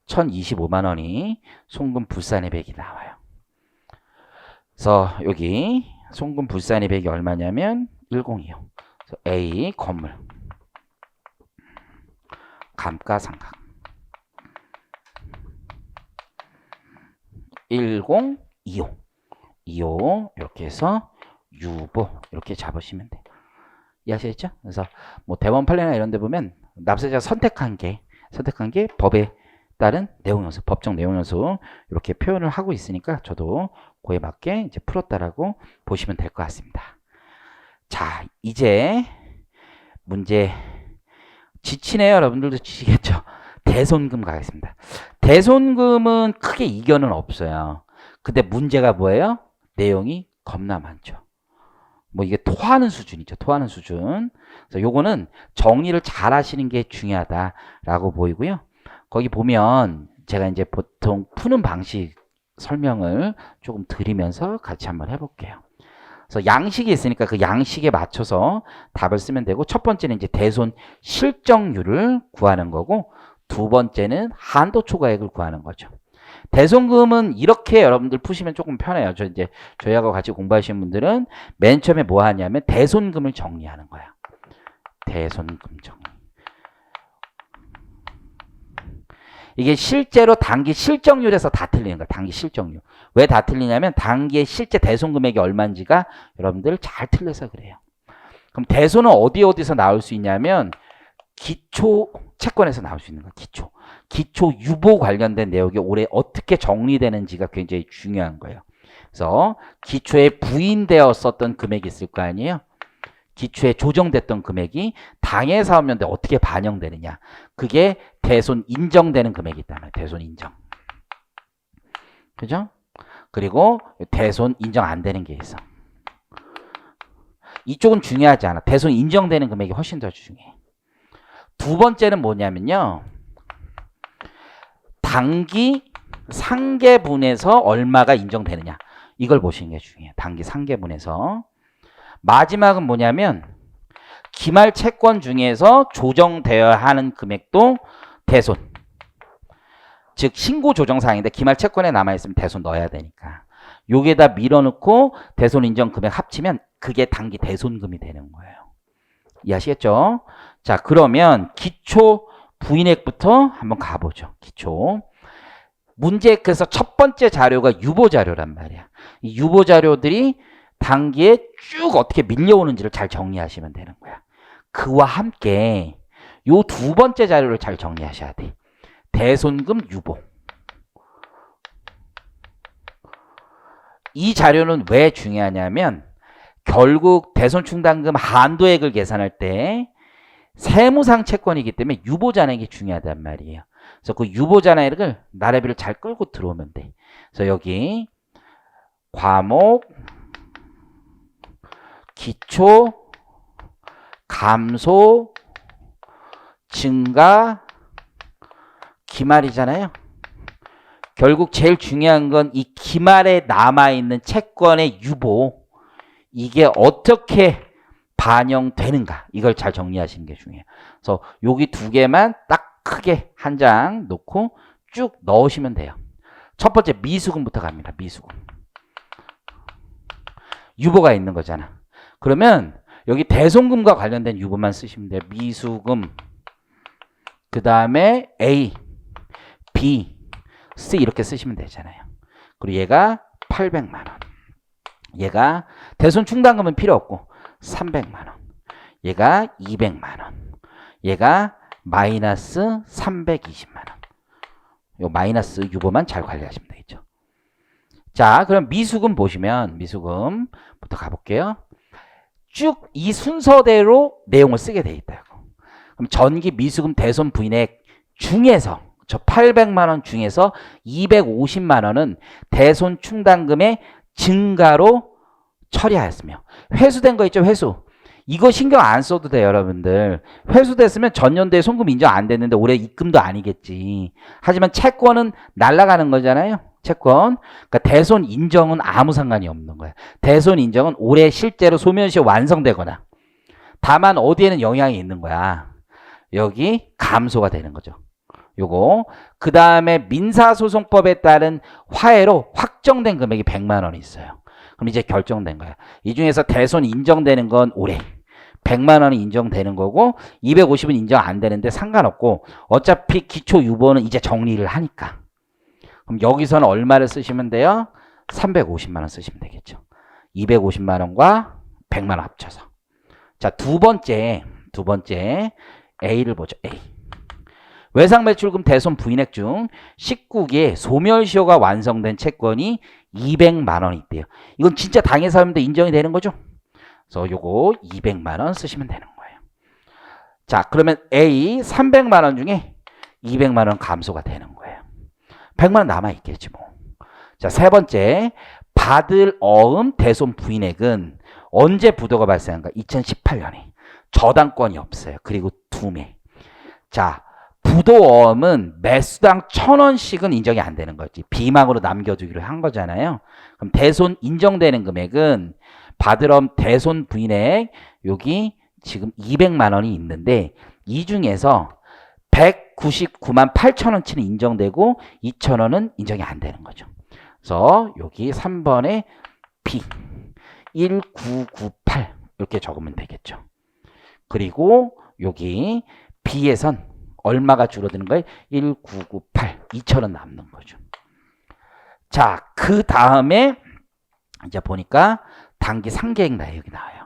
1025만 원이 송금 불산입액이 나와요. 그래서 여기 송금 불산입액이 얼마냐면 1025. 그래서 A 건물 감가상각 1025 2호 이렇게 해서 유보 이렇게 잡으시면 돼요. 이해하시겠죠? 그래서 뭐 대법원 판례나 이런 데 보면 납세자가 선택한 게 법에 따른 내용연수, 법정 내용연수 이렇게 표현을 하고 있으니까 저도 그에 맞게 이제 풀었다라고 보시면 될 것 같습니다. 자, 이제 문제 지치네요. 여러분들도 지치겠죠? 대손금 가겠습니다. 대손금은 크게 이견은 없어요. 근데 문제가 뭐예요? 내용이 겁나 많죠. 뭐 이게 토하는 수준이죠. 토하는 수준. 그래서 요거는 정리를 잘 하시는 게 중요하다라고 보이고요. 거기 보면 제가 이제 보통 푸는 방식 설명을 조금 드리면서 같이 한번 해볼게요. 그래서 양식이 있으니까 그 양식에 맞춰서 답을 쓰면 되고 첫 번째는 이제 대손 실적률을 구하는 거고 두 번째는 한도 초과액을 구하는 거죠. 대손금은 이렇게 여러분들 푸시면 조금 편해요. 저희하고 같이 공부하시는 분들은 맨 처음에 뭐 하냐면 대손금을 정리하는 거야. 대손금 정리. 이게 실제로 단기 실적률에서 다 틀리는 거야. 단기 실적률. 왜 다 틀리냐면 단기의 실제 대손 금액이 얼마인지가 여러분들 잘 틀려서 그래요. 그럼 대손은 어디서 나올 수 있냐면 기초 채권에서 나올 수 있는 거야. 기초 유보 관련된 내용이 올해 어떻게 정리되는지가 굉장히 중요한 거예요. 그래서 기초에 부인되었었던 금액이 있을 거 아니에요. 기초에 조정됐던 금액이 당해사업연도에 어떻게 반영되느냐. 그게 대손 인정되는 금액이 있다면 대손 인정. 그죠? 그리고 대손 인정 안 되는 게 있어. 이쪽은 중요하지 않아. 대손 인정되는 금액이 훨씬 더 중요해. 두 번째는 뭐냐면요. 단기 상계분에서 얼마가 인정되느냐. 이걸 보시는 게 중요해요. 단기 상계분에서. 마지막은 뭐냐면 기말 채권 중에서 조정되어야 하는 금액도 대손. 즉 신고 조정사항인데 기말 채권에 남아있으면 대손 넣어야 되니까. 여기에다 밀어넣고 대손 인정 금액 합치면 그게 단기 대손금이 되는 거예요. 이해하시겠죠? 자, 그러면 기초 부인액부터 한번 가보죠. 기초. 문제 그래서 첫 번째 자료가 유보 자료란 말이야. 이 유보 자료들이 단기에 쭉 어떻게 밀려오는지를 잘 정리하시면 되는 거야. 그와 함께 요 두 번째 자료를 잘 정리하셔야 돼. 대손금 유보. 이 자료는 왜 중요하냐면 결국 대손충당금 한도액을 계산할 때 세무상 채권이기 때문에 유보잔액이 중요하단 말이에요. 그래서 그 유보잔액을 나래비를 잘 끌고 들어오면 돼. 그래서 여기 과목, 기초, 감소, 증가, 기말이잖아요. 결국 제일 중요한 건 이 기말에 남아있는 채권의 유보, 이게 어떻게 반영되는가, 이걸 잘 정리하시는 게 중요해요. 그래서 여기 두 개만 딱 크게 한 장 놓고 쭉 넣으시면 돼요. 첫 번째 미수금부터 갑니다. 미수금. 유보가 있는 거잖아. 그러면 여기 대손금과 관련된 유보만 쓰시면 돼요. 미수금, 그 다음에 A, B, C 이렇게 쓰시면 되잖아요. 그리고 얘가 800만 원. 얘가 대손충당금은 필요 없고 300만 원. 얘가 200만 원. 얘가 마이너스 320만 원. 요 마이너스 유보만 잘 관리하시면 되겠죠. 자, 그럼 미수금 보시면 미수금부터 가볼게요. 쭉 이 순서대로 내용을 쓰게 돼 있다고. 그럼 전기 미수금 대손 부인액 중에서 저 800만 원 중에서 250만 원은 대손 충당금의 증가로 처리하였으며, 회수된 거 있죠, 회수. 이거 신경 안 써도 돼요, 여러분들. 회수됐으면 전년도에 손금 인정 안 됐는데 올해 입금도 아니겠지. 하지만 채권은 날아가는 거잖아요. 채권. 그러니까 대손 인정은 아무 상관이 없는 거예요. 대손 인정은 올해 실제로 소멸시 완성되거나, 다만 어디에는 영향이 있는 거야. 여기 감소가 되는 거죠. 요거. 그 다음에 민사소송법에 따른 화해로 확정된 금액이 100만 원이 있어요. 그럼 이제 결정된 거야. 이 중에서 대손 인정되는 건 올해 100만 원이 인정되는 거고 250은 인정 안 되는데 상관없고, 어차피 기초 유보는 이제 정리를 하니까. 그럼 여기서는 얼마를 쓰시면 돼요? 350만 원 쓰시면 되겠죠. 250만 원과 100만 원 합쳐서. 자, 두 번째 A를 보죠. A. 외상매출금 대손 부인액 중 19기에 소멸시효가 완성된 채권이 200만 원이 있대요. 이건 진짜 당해사업인데 인정이 되는 거죠. 그래서 요거 200만 원 쓰시면 되는 거예요. 자, 그러면 A 300만 원 중에 200만 원 감소가 되는 거예요. 100만 원 남아있겠지 뭐. 자, 세 번째 받을 어음 대손 부인액은 언제 부도가 발생한가? 2018년에. 저당권이 없어요. 그리고 2매. 자, 부도어음은 매수당 1,000원씩은 인정이 안 되는 거지. 비망으로 남겨두기로 한 거잖아요. 그럼 대손 인정되는 금액은 받을어음 대손 부인액, 여기 지금 200만 원이 있는데 이 중에서 199만 8천 원치는 인정되고 2,000원은 인정이 안 되는 거죠. 그래서 여기 3번에 B 1998 이렇게 적으면 되겠죠. 그리고 여기 B에선 얼마가 줄어드는 거예요? 1998, 2,000원 남는 거죠. 자, 그 다음에 이제 보니까 단기 상계액 여기 나와요.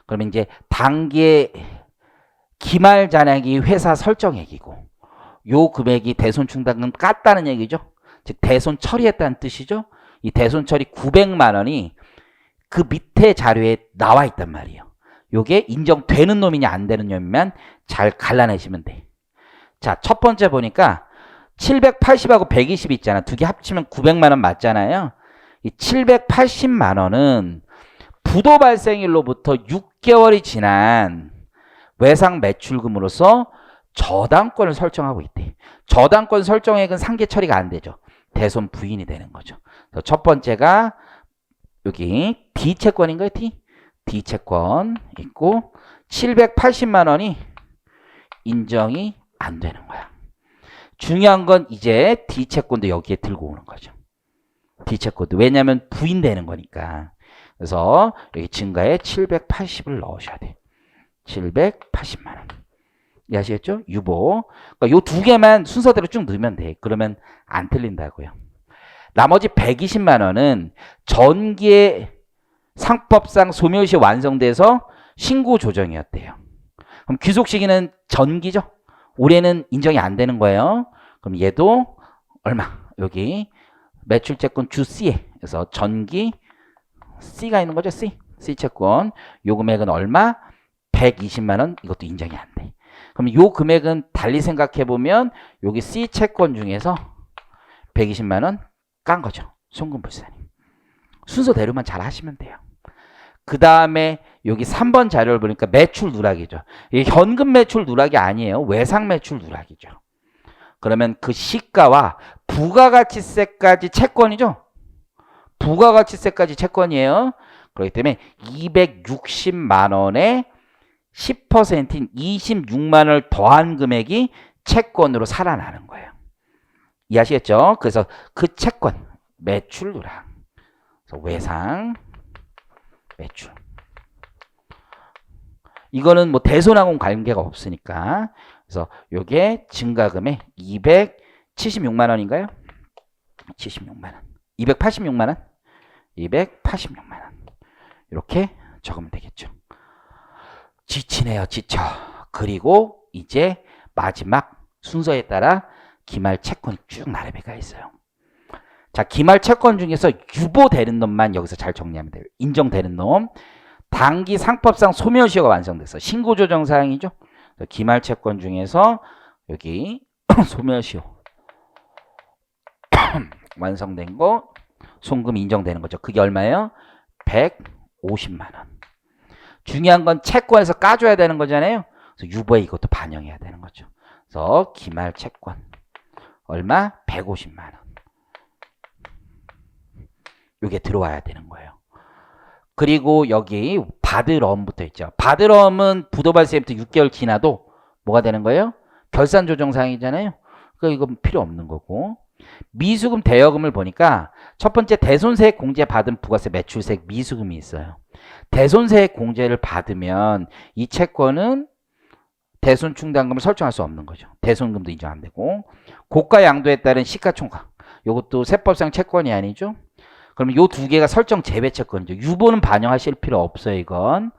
그러면 이제 단기의 기말 잔액이 회사 설정액이고, 요 금액이 대손 충당금 깠다는 얘기죠. 즉 대손 처리했다는 뜻이죠. 이 대손 처리 900만 원이 그 밑에 자료에 나와 있단 말이에요. 요게 인정되는 놈이냐 안 되는 놈이면 잘 갈라내시면 돼. 자, 첫 번째 보니까 780하고 120 있잖아. 두 개 합치면 900만 원 맞잖아요. 이 780만 원은 부도 발생일로부터 6개월이 지난 외상 매출금으로서 저당권을 설정하고 있대. 저당권 설정액은 상계 처리가 안 되죠. 대손 부인이 되는 거죠. 그래서 첫 번째가 여기 D채권인가요? D채권 있고 780만 원이 인정이 안 되는 거야. 중요한 건 이제 D채권도 여기에 들고 오는 거죠. D채권도. 왜냐하면 부인되는 거니까. 그래서 여기 증가에 780을 넣으셔야 돼. 780만 원. 이해하시겠죠? 유보. 그러니까 요 두 개만 순서대로 쭉 넣으면 돼. 그러면 안 틀린다고요. 나머지 120만 원은 전기의 상법상 소멸시 완성돼서 신고 조정이었대요. 그럼 귀속 시기는 전기죠. 올해는 인정이 안 되는 거예요. 그럼 얘도 얼마? 여기 매출 채권 주 C에 그래서 전기 C가 있는 거죠. C 채권 요 금액은 얼마? 120만 원. 이것도 인정이 안 돼. 그럼 요 금액은 달리 생각해 보면 여기 C 채권 중에서 120만 원 깐 거죠. 송금불산이. 순서대로만 잘 하시면 돼요. 그 다음에 여기 3번 자료를 보니까 매출 누락이죠. 이게 현금 매출 누락이 아니에요. 외상 매출 누락이죠. 그러면 그 시가와 부가가치세까지 채권이죠. 부가가치세까지 채권이에요. 그렇기 때문에 260만 원에 10%인 26만 원을 더한 금액이 채권으로 살아나는 거예요. 이해하시겠죠? 그래서 그 채권 매출 누락. 그래서 외상 매출. 이거는 뭐 대손하고는 관계가 없으니까. 그래서 요게 증가금액 276만 원인가요? 76만 원. 286만 원? 286만 원. 이렇게 적으면 되겠죠. 지치네요, 지쳐. 그리고 이제 마지막 순서에 따라 기말 채권이 쭉 나래배가 있어요. 자, 기말 채권 중에서 유보되는 놈만 여기서 잘 정리하면 돼요. 인정되는 놈. 당기 상법상 소멸시효가 완성돼서 신고조정사항이죠. 기말 채권 중에서 여기 소멸시효 완성된 거 송금 인정되는 거죠. 그게 얼마예요? 150만 원. 중요한 건 채권에서 까줘야 되는 거잖아요. 그래서 유보에 이것도 반영해야 되는 거죠. 그래서 기말 채권 얼마? 150만 원. 이게 들어와야 되는 거예요. 그리고 여기 받을엄부터 있죠. 받을엄은 부도발세부터 6개월 지나도 뭐가 되는 거예요? 결산조정사항이잖아요. 그러니까 이건 필요 없는 거고. 미수금 대여금을 보니까 첫 번째 대손세액 공제 받은 부가세 매출세액 미수금이 있어요. 대손세액 공제를 받으면 이 채권은 대손충당금을 설정할 수 없는 거죠. 대손금도 인정 안 되고. 고가 양도에 따른 시가총각. 이것도 세법상 채권이 아니죠. 그러면 요 두 개가 설정 제외 채권이죠. 유보는 반영하실 필요 없어요, 이건.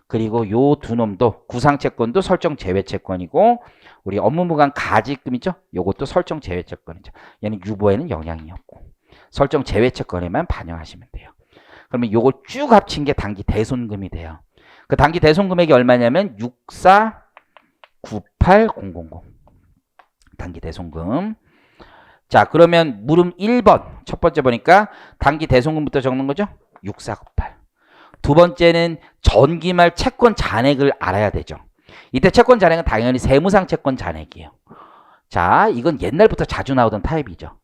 그리고 요 두 놈도 구상 채권도 설정 제외 채권이고 우리 업무무관 가지금 있죠? 요것도 설정 제외 채권이죠. 얘는 유보에는 영향이 없고 설정 제외 채권에만 반영하시면 돼요. 그러면 요걸 쭉 합친 게 단기 대손금이 돼요. 그 단기 대손금액이 얼마냐면 6498000. 단기 대손금. 자, 그러면 물음 1번. 첫 번째 보니까 단기 대손금부터 적는 거죠? 6498. 두 번째는 전기말 채권 잔액을 알아야 되죠. 이때 채권 잔액은 당연히 세무상 채권 잔액이에요. 자, 이건 옛날부터 자주 나오던 타입이죠.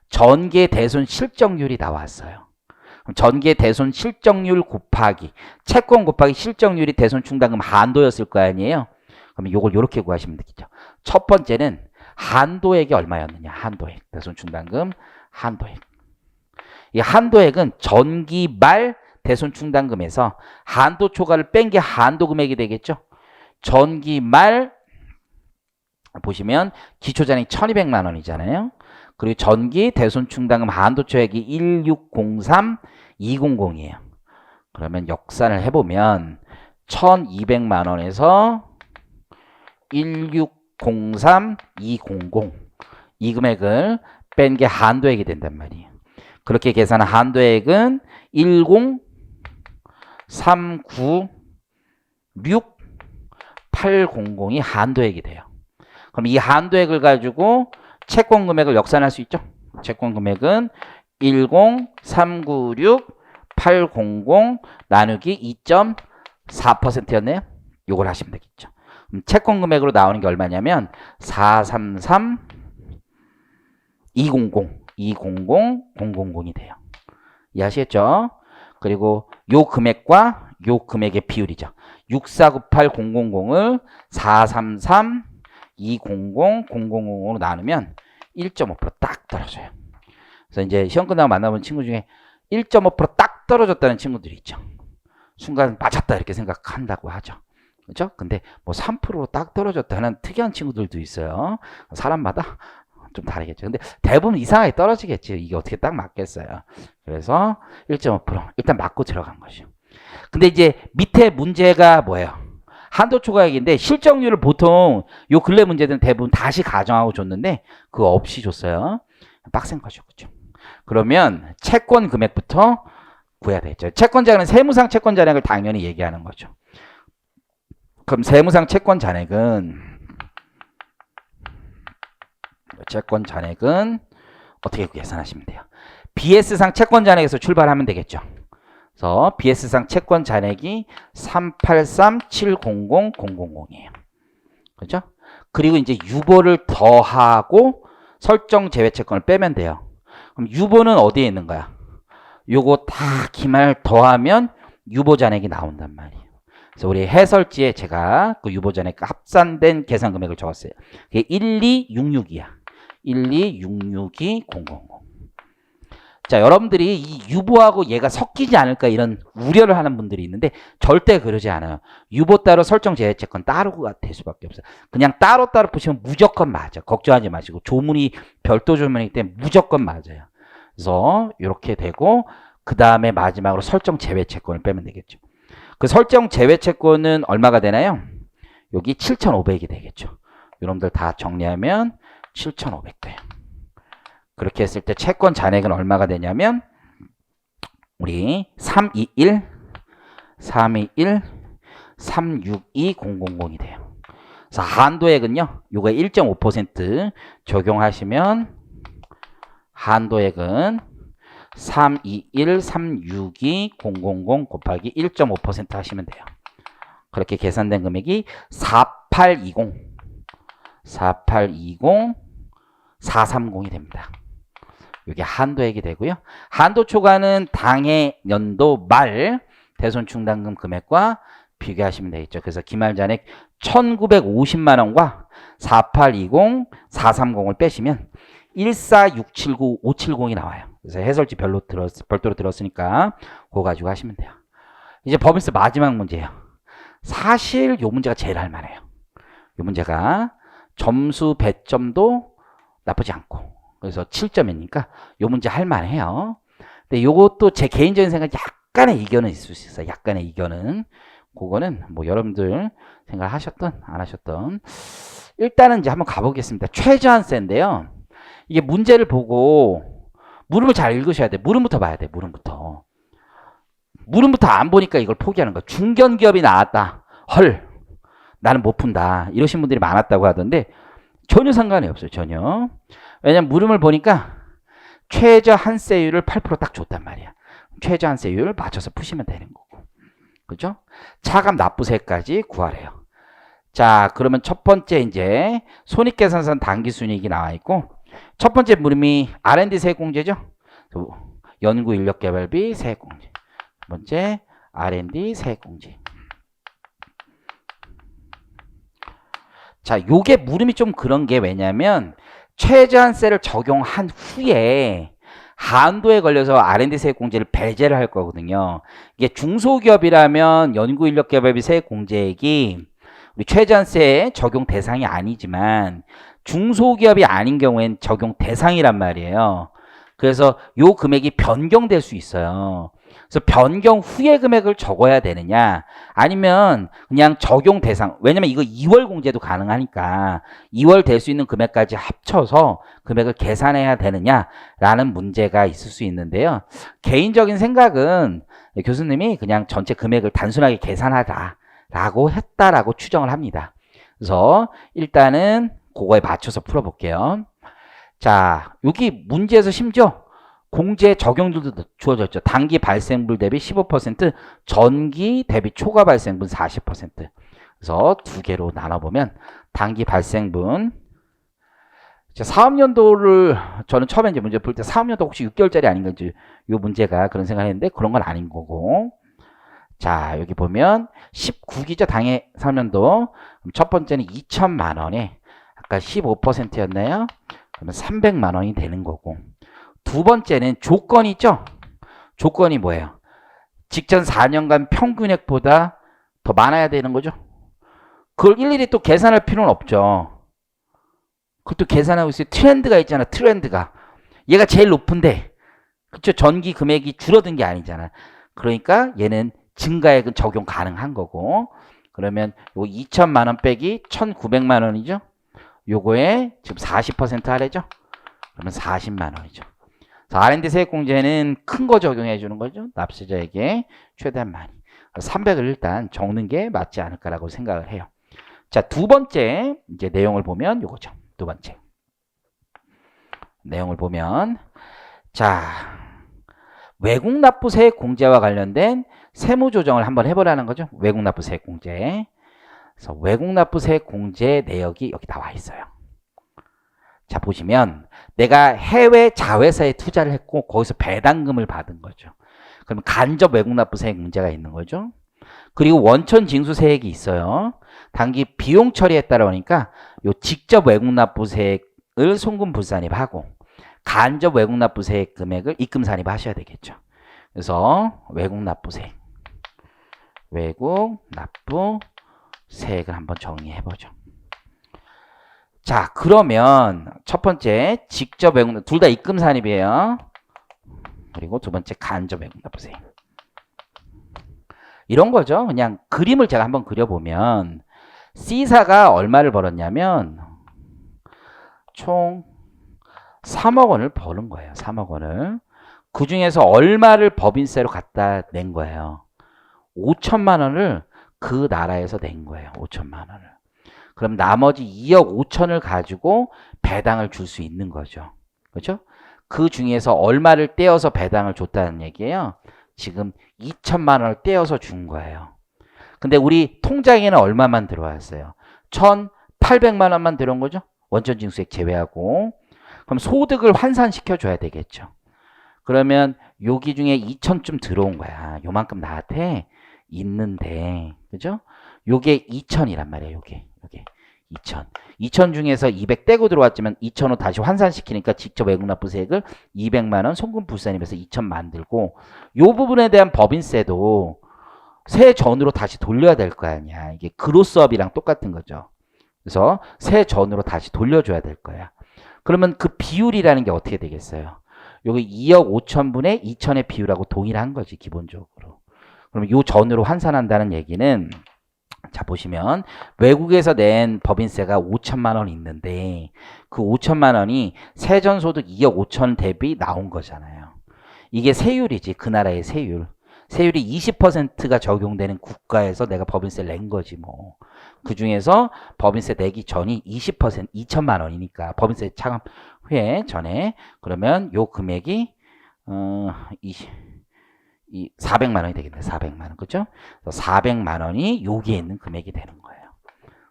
전개 대손 실적률이 나왔어요. 그럼 전개 대손 실적률 곱하기 채권 곱하기 실적률이 대손 충당금 한도였을 거 아니에요. 그러면 이걸 이렇게 구하시면 되겠죠. 첫 번째는 한도액이 얼마였느냐. 한도액. 대손 충당금 한도액. 이 한도액은 전기 말 대손 충당금에서 한도 초과를 뺀 게 한도 금액이 되겠죠. 전기 말 보시면 기초잔액이 1200만 원이잖아요. 그리고 전기 대손 충당금 한도 초액이 1603200이에요. 그러면 역산을 해보면 1200만 원에서 1603200 이 금액을 뺀 게 한도액이 된단 말이에요. 그렇게 계산한 한도액은 1039680이 한도액이 돼요. 그럼 이 한도액을 가지고 채권 금액을 역산할 수 있죠. 채권 금액은 1039680 나누기 2.4%였네요. 요걸 하시면 되겠죠. 채권 금액으로 나오는 게 얼마냐면 433200 200000이 돼요. 이해하시겠죠? 그리고 요 금액과 요 금액의 비율이죠. 6498000을 433200 나누면 1.5% 딱 떨어져요. 그래서 이제 시험 끝나고 만나본 친구 중에 1.5%딱 떨어졌다는 친구들이 있죠. 순간 맞았다 이렇게 생각한다고 하죠. 그렇죠? 근데 뭐 3%로 딱 떨어졌다는 특이한 친구들도 있어요. 사람마다 좀 다르겠죠. 근데 대부분 이상하게 떨어지겠지. 이게 어떻게 딱 맞겠어요. 그래서 1.5% 일단 맞고 들어간 거죠. 근데 이제 밑에 문제가 뭐예요? 한도 초과액인데 실적률을 보통 요 근래 문제들은 대부분 다시 가정하고 줬는데 그거 없이 줬어요. 빡센 거죠. 그죠? 그러면 채권 금액부터 구해야 되겠죠. 채권 잔액은 세무상 채권 잔액을 당연히 얘기하는 거죠. 그럼 세무상 채권 잔액은 어떻게 계산하시면 돼요? BS상 채권 잔액에서 출발하면 되겠죠. 그래서 BS상 채권 잔액이 383700000이에요. 그렇죠? 그리고 이제 유보를 더하고 설정 제외 채권을 빼면 돼요. 그럼 유보는 어디에 있는 거야? 요거 다 기말 더하면 유보 잔액이 나온단 말이에요. 그래서 우리 해설지에 제가 그 유보 잔액 합산된 계산 금액을 적었어요. 그게 12662야. 1266200. 자, 여러분들이 이 유보하고 얘가 섞이지 않을까 이런 우려를 하는 분들이 있는데 절대 그러지 않아요. 유보 따로 설정 제외 채권 따로가 될 수밖에 없어요. 그냥 따로따로 보시면 무조건 맞아. 걱정하지 마시고 조문이 별도 조문이기 때문에 무조건 맞아요. 그래서 이렇게 되고 그 다음에 마지막으로 설정 제외 채권을 빼면 되겠죠. 그 설정 제외 채권은 얼마가 되나요? 여기 7,500이 되겠죠. 여러분들 다 정리하면 7,500 돼요. 그렇게 했을 때 채권 잔액은 얼마가 되냐면 우리 321 362000이 돼요. 그래서 한도액은요. 요거 1.5% 적용하시면 한도액은 321 362000 곱하기 1.5% 하시면 돼요. 그렇게 계산된 금액이 4820 430이 됩니다. 이게 한도액이 되고요. 한도 초과는 당해 연도 말 대손 충당금 금액과 비교하시면 되겠죠. 그래서 기말 잔액 1950만 원과 4820, 430을 빼시면 14679, 570이 나와요. 그래서 해설지 별도로 들었으니까 그거 가지고 하시면 돼요. 이제 법인세 마지막 문제예요. 사실 요 문제가 제일 할만해요. 요 문제가 점수 배점도 나쁘지 않고 그래서 7점이니까 요 문제 할만해요. 근데 요것도 제 개인적인 생각 약간의 이견은 있을 수 있어요. 약간의 이견은 그거는 뭐 여러분들 생각하셨던 안 하셨던 일단은 이제 한번 가보겠습니다. 최저한세인데요. 이게 문제를 보고 물음을 잘 읽으셔야 돼. 물음부터 봐야 돼. 물음부터 안 보니까 이걸 포기하는 거야. 중견기업이 나왔다. 헐 나는 못 푼다. 이러신 분들이 많았다고 하던데 전혀 상관이 없어요. 전혀. 왜냐면 물음을 보니까 최저한세율을 8% 딱 줬단 말이야. 최저한세율 맞춰서 푸시면 되는 거고. 그죠? 차감 납부세까지 구하래요. 자, 그러면 첫 번째 이제 손익계산선 당기순이익이 나와 있고 첫 번째 물음이 R&D 세액공제죠. 연구인력개발비 세액공제. 두 번째 R&D 세액공제. 자, 요게 물음이 좀 그런 게 왜냐면 최저한세를 적용한 후에 한도에 걸려서 R&D 세액공제를 배제를 할 거거든요. 이게 중소기업이라면 연구인력개발비 세액공제액이 우리 최저한세 적용 대상이 아니지만 중소기업이 아닌 경우엔 적용 대상이란 말이에요. 그래서 요 금액이 변경될 수 있어요. 그래서 변경 후의 금액을 적어야 되느냐 아니면 그냥 적용 대상 왜냐면 이거 2월 공제도 가능하니까 2월 될 수 있는 금액까지 합쳐서 금액을 계산해야 되느냐라는 문제가 있을 수 있는데요. 개인적인 생각은 교수님이 그냥 전체 금액을 단순하게 계산하라라고 했다라고 추정을 합니다. 그래서 일단은 그거에 맞춰서 풀어볼게요. 자, 여기 문제에서 심지어 공제 적용률도 주어졌죠. 단기 발생분 대비 15%, 전기 대비 초과 발생분 40%. 그래서 두 개로 나눠보면 단기 발생분. 사업연도를 저는 처음에 이제 문제 풀 때 사업연도 혹시 6개월짜리 아닌가 이제 요 문제가 그런 생각했는데 그런 건 아닌 거고. 자, 여기 보면 19기죠. 당해 사업연도. 첫 번째는 2천만 원에 아까 15%였나요? 그러면 300만 원이 되는 거고. 두 번째는 조건이죠. 조건이 뭐예요? 직전 4년간 평균액보다 더 많아야 되는 거죠. 그걸 일일이 또 계산할 필요는 없죠. 그것도 계산하고 있어요. 트렌드가 있잖아. 트렌드가. 얘가 제일 높은데 그쵸? 전기 금액이 줄어든 게 아니잖아. 그러니까 얘는 증가액은 적용 가능한 거고 그러면 요 2천만 원 빼기 1,900만 원이죠. 요거에 지금 40% 할애죠. 그러면 40만 원이죠. R&D 세액공제는 큰 거 적용해 주는 거죠. 납세자에게 최대한 많이. 300을 일단 적는 게 맞지 않을까라고 생각을 해요. 자, 두 번째 이제 내용을 보면 요거죠. 두 번째 내용을 보면 자, 외국 납부세액 공제와 관련된 세무 조정을 한번 해보라는 거죠. 외국 납부세액 공제. 그래서 외국 납부세액 공제 내역이 여기 나와 있어요. 자, 보시면 내가 해외 자회사에 투자를 했고 거기서 배당금을 받은 거죠. 그러면 간접 외국 납부세액 문제가 있는 거죠. 그리고 원천 징수세액이 있어요. 단기 비용 처리에 따라 오니까 요 직접 외국 납부세액을 송금 불산입하고 간접 외국 납부세액 금액을 입금 산입하셔야 되겠죠. 그래서 외국 납부세액을 한번 정리해보죠. 자, 그러면 첫 번째 직접 외국 둘 다 입금 산입이에요. 그리고 두 번째 간접 외국 납부세액. 이런 거죠. 그냥 그림을 제가 한번 그려보면 C사가 얼마를 벌었냐면 총 3억 원을 버는 거예요. 3억 원을. 그 중에서 얼마를 법인세로 갖다 낸 거예요. 5천만 원을 그 나라에서 낸 거예요. 5천만 원을. 그럼 나머지 2억 5천을 가지고 배당을 줄 수 있는 거죠. 그렇죠? 그 중에서 얼마를 떼어서 배당을 줬다는 얘기예요. 지금 2천만 원을 떼어서 준 거예요. 근데 우리 통장에는 얼마만 들어왔어요? 1,800만 원만 들어온 거죠? 원천징수액 제외하고. 그럼 소득을 환산시켜 줘야 되겠죠. 그러면 여기 중에 2천쯤 들어온 거야. 요만큼 나한테 있는데, 그죠? 요게 2천이란 말이에요. 요게 2천. 2천 중에서 200 떼고 들어왔지만 2천을 다시 환산시키니까 직접 외국납부세액을 200만 원 송금 불산입해서 2천 만들고, 요 부분에 대한 법인세도 세 전으로 다시 돌려야 될 거 아니야. 이게 그로스업이랑 똑같은 거죠. 그래서 세 전으로 다시 돌려줘야 될 거야. 그러면 그 비율이라는 게 어떻게 되겠어요? 여기 2억 5천분의 2천의 비율하고 동일한 거지, 기본적으로. 그러면 요 전으로 환산한다는 얘기는, 자, 보시면 외국에서 낸 법인세가 5천만 원 있는데 그 5천만 원이 세전소득 2억 5천 대비 나온 거잖아요. 이게 세율이지, 그 나라의 세율. 세율이 20%가 적용되는 국가에서 내가 법인세를 낸 거지 뭐. 그 중에서 법인세 내기 전이 20% 2천만 원이니까 법인세 차감 후에 전에, 그러면 요 금액이 400만 원이 되겠네. 400만 원. 그죠? 400만 원이 여기에 있는 금액이 되는 거예요.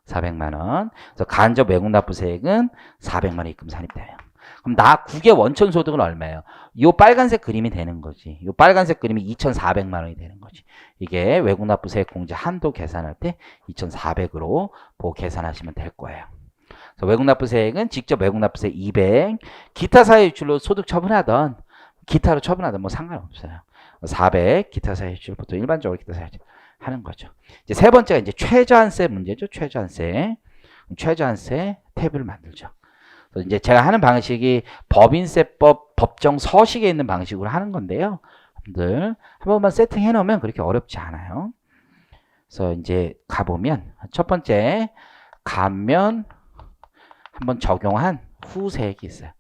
400만 원. 그래서 간접 외국납부세액은 400만 원 입금 산입돼요. 그럼 나 국외 원천 소득은 얼마예요? 요 빨간색 그림이 되는 거지. 요 빨간색 그림이 2,400만 원이 되는 거지. 이게 외국납부세액 공제 한도 계산할 때 2,400으로 보고 계산하시면 될 거예요. 그래서 외국납부세액은 직접 외국납부세 200, 기타 사회유출로 소득 처분하던, 기타로 처분하던 뭐 상관없어요. 400 기타 사회유출, 보통 일반적으로 기타 사회유출 하는 거죠. 이제 세 번째가 이제 최저한세 문제죠. 최저한세 탭을 만들죠. 그래서 이제 제가 하는 방식이 법인세법 법정 서식에 있는 방식으로 하는 건데요. 여러분들 한 번만 세팅해 놓으면 그렇게 어렵지 않아요. 그래서 이제 가보면 첫 번째 감면 한번 적용한 후세액이 있어요.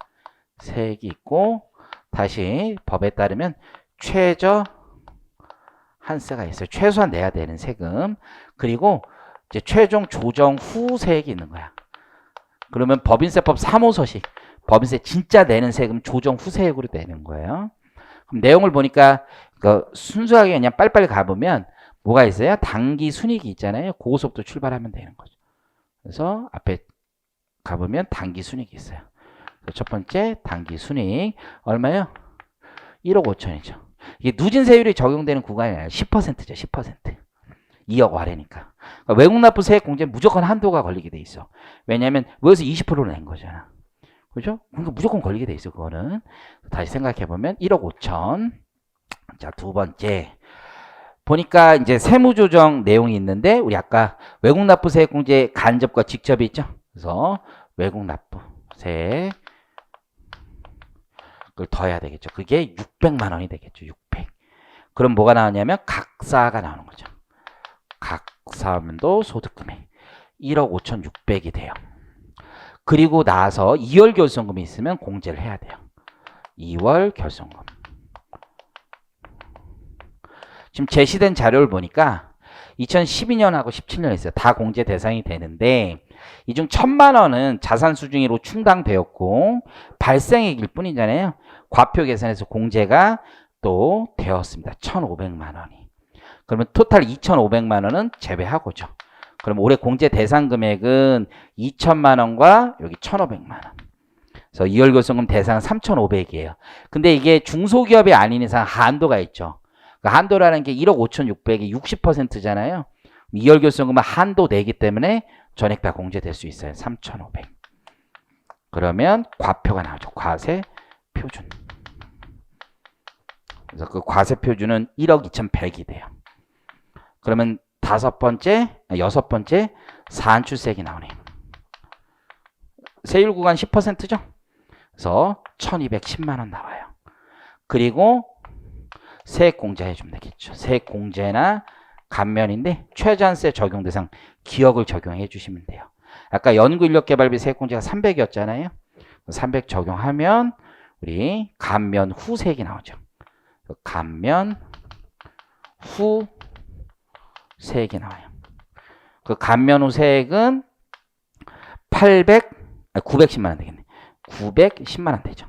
세액이 있고, 다시 법에 따르면 최저 한세가 있어요. 최소한 내야 되는 세금. 그리고 이제 최종 조정 후 세액이 있는 거야. 그러면 법인세법 3호 서식, 법인세 진짜 내는 세금 조정 후 세액으로 내는 거예요. 그럼 내용을 보니까 순수하게 그냥 빨리빨리 가보면 뭐가 있어요? 단기 순이익이 있잖아요. 그거서부터 출발하면 되는 거죠. 그래서 앞에 가보면 단기 순이익이 있어요. 첫 번째 단기 순이익 얼마요? 1억 5천이죠. 이게 누진세율이 적용되는 구간이 아니라 10%죠. 10%. 2억 아래니까. 그러니까 외국납부세액 공제 무조건 한도가 걸리게 돼 있어. 왜냐하면 외에서 20%를 낸 거잖아. 그죠? 그러니까 무조건 걸리게 돼 있어. 그거는. 다시 생각해보면 1억 5천. 자, 두 번째. 보니까 이제 세무조정 내용이 있는데, 우리 아까 외국납부세액 공제 간접과 직접이 있죠. 그래서 외국납부세액 그걸 더해야 되겠죠. 그게 600만 원이 되겠죠. 600. 그럼 뭐가 나오냐면 각사가 나오는 거죠. 사면도 소득금액 1억 5,600이 돼요. 그리고 나서 2월 결손금이 있으면 공제를 해야 돼요. 2월 결손금. 지금 제시된 자료를 보니까 2012년하고 17년 있어요. 다 공제 대상이 되는데 이 중 1,000만 원은 자산 수중으로 충당되었고 발생액일 뿐이잖아요. 과표 계산에서 공제가 또 되었습니다. 1,500만 원이. 그러면 토탈 2,500만 원은 제외하고죠. 그럼 올해 공제 대상 금액은 2,000만 원과 여기 1,500만 원. 그래서 2월 결손금 대상은 3,500이에요. 근데 이게 중소기업이 아닌 이상 한도가 있죠. 그 한도라는 게 1억 5,600이 60%잖아요. 2월 결손금은 한도 내기 때문에 전액 다 공제될 수 있어요. 3,500. 그러면 과표가 나오죠. 과세 표준. 그래서 그 과세 표준은 1억 2,100이 돼요. 그러면 여섯 번째 산출세액이 나오네요. 세율 구간 10%죠. 그래서 1,210만 원 나와요. 그리고 세액 공제해 주면 되겠죠. 세액 공제나 감면인데 최저한세 적용 대상 기억을 적용해 주시면 돼요. 아까 연구인력개발비 세액 공제가 300이었잖아요. 300 적용하면 우리 감면 후 세액이 나오죠. 감면 후 세액이 나와요. 그 감면 후 세액은 910만 원 되겠네. 910만 원 되죠.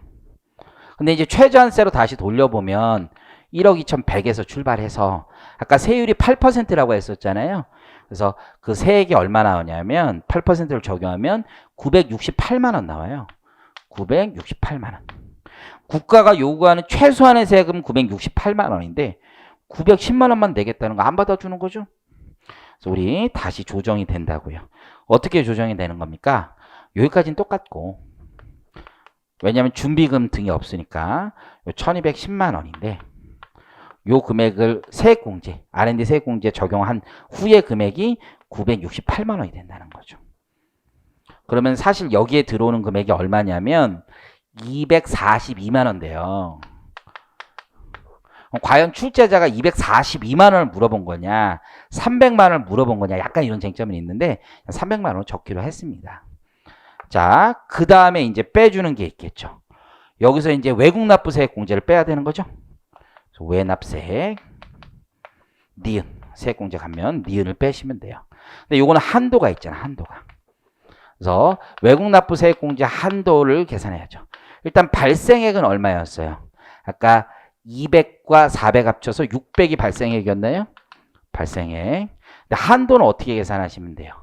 근데 이제 최저한세로 다시 돌려보면 1억 2,100에서 출발해서 아까 세율이 8%라고 했었잖아요. 그래서 그 세액이 얼마 나오냐면 8%를 적용하면 968만 원 나와요. 968만 원. 국가가 요구하는 최소한의 세금 968만 원인데 910만 원만 내겠다는 거 안 받아주는 거죠. 그래서 우리 다시 조정이 된다고요. 어떻게 조정이 되는 겁니까? 여기까지는 똑같고 왜냐하면 준비금 등이 없으니까 1,210만 원인데 요 금액을 세액공제, R&D 세액공제 적용한 후의 금액이 968만 원이 된다는 거죠. 그러면 사실 여기에 들어오는 금액이 얼마냐면 242만 원 돼요. 과연 출제자가 242만 원을 물어본 거냐 300만 원을 물어본 거냐 약간 이런 쟁점은 있는데 300만 원을 적기로 했습니다. 자, 그 다음에 이제 빼주는 게 있겠죠. 여기서 이제 외국납부세액 공제를 빼야 되는 거죠. 외납세액 니은 세액공제 가면 니은을 빼시면 돼요. 근데 요거는 한도가 있잖아. 한도가. 그래서 외국납부세액공제 한도를 계산해야죠. 일단 발생액은 얼마였어요? 아까 200과 400 합쳐서 600이 발생액이었나요? 발생액. 근데 한도는 어떻게 계산하시면 돼요?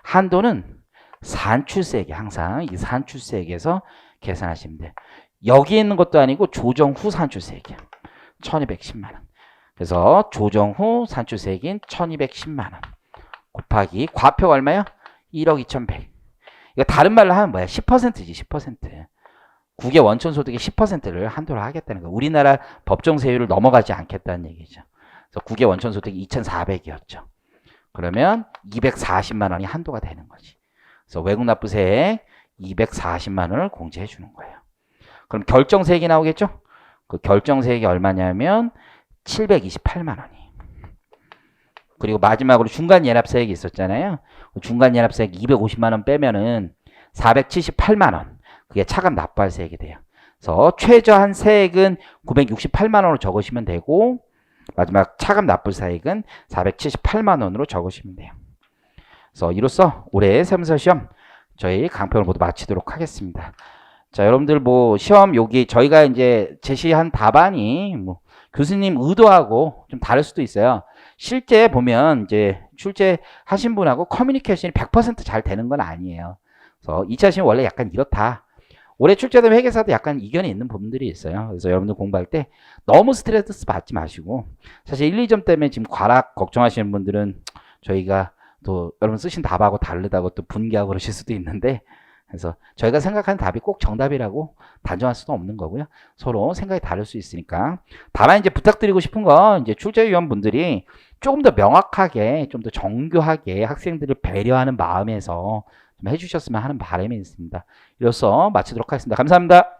한도는 산출세액이 항상 이 산출세액에서 계산하시면 돼요. 여기 있는 것도 아니고 조정 후 산출세액이야. 1,210만 원. 그래서 조정 후 산출세액인 1,210만 원 곱하기 과표가 얼마요? 1억 2,100. 이거 다른 말로 하면 뭐야? 10%지 10%. 국외 원천소득의 10%를 한도로 하겠다는 거예요. 우리나라 법정세율을 넘어가지 않겠다는 얘기죠. 그래서 국외 원천소득이 2,400이었죠. 그러면 240만 원이 한도가 되는 거지. 그래서 외국납부세액 240만 원을 공제해 주는 거예요. 그럼 결정세액이 나오겠죠? 그 결정세액이 얼마냐면 728만 원이. 그리고 마지막으로 중간연합세액이 있었잖아요. 중간연합세액 250만 원 빼면은 478만 원. 그게 차감 납부할 세액이 돼요. 그래서 최저한 세액은 968만 원으로 적으시면 되고 마지막 차감 납부 세액은 478만 원으로 적으시면 돼요. 그래서 이로써 올해 세무사 시험 저희 강평을 모두 마치도록 하겠습니다. 자, 여러분들 뭐 시험 여기 저희가 이제 제시한 답안이 뭐 교수님 의도하고 좀 다를 수도 있어요. 실제 보면 이제 출제하신 분하고 커뮤니케이션이 100% 잘 되는 건 아니에요. 그래서 2차 시험 원래 약간 이렇다. 올해 출제된 회계사도 약간 이견이 있는 부분들이 있어요. 그래서 여러분들 공부할 때 너무 스트레스 받지 마시고 사실 1, 2점 때문에 지금 과락 걱정하시는 분들은 저희가 또 여러분 쓰신 답하고 다르다고 또 분개하고 그러실 수도 있는데 그래서 저희가 생각하는 답이 꼭 정답이라고 단정할 수도 없는 거고요. 서로 생각이 다를 수 있으니까. 다만 이제 부탁드리고 싶은 건 이제 출제위원분들이 조금 더 명확하게, 좀 더 정교하게 학생들을 배려하는 마음에서 좀 해주셨으면 하는 바람이 있습니다. 이로써 마치도록 하겠습니다. 감사합니다.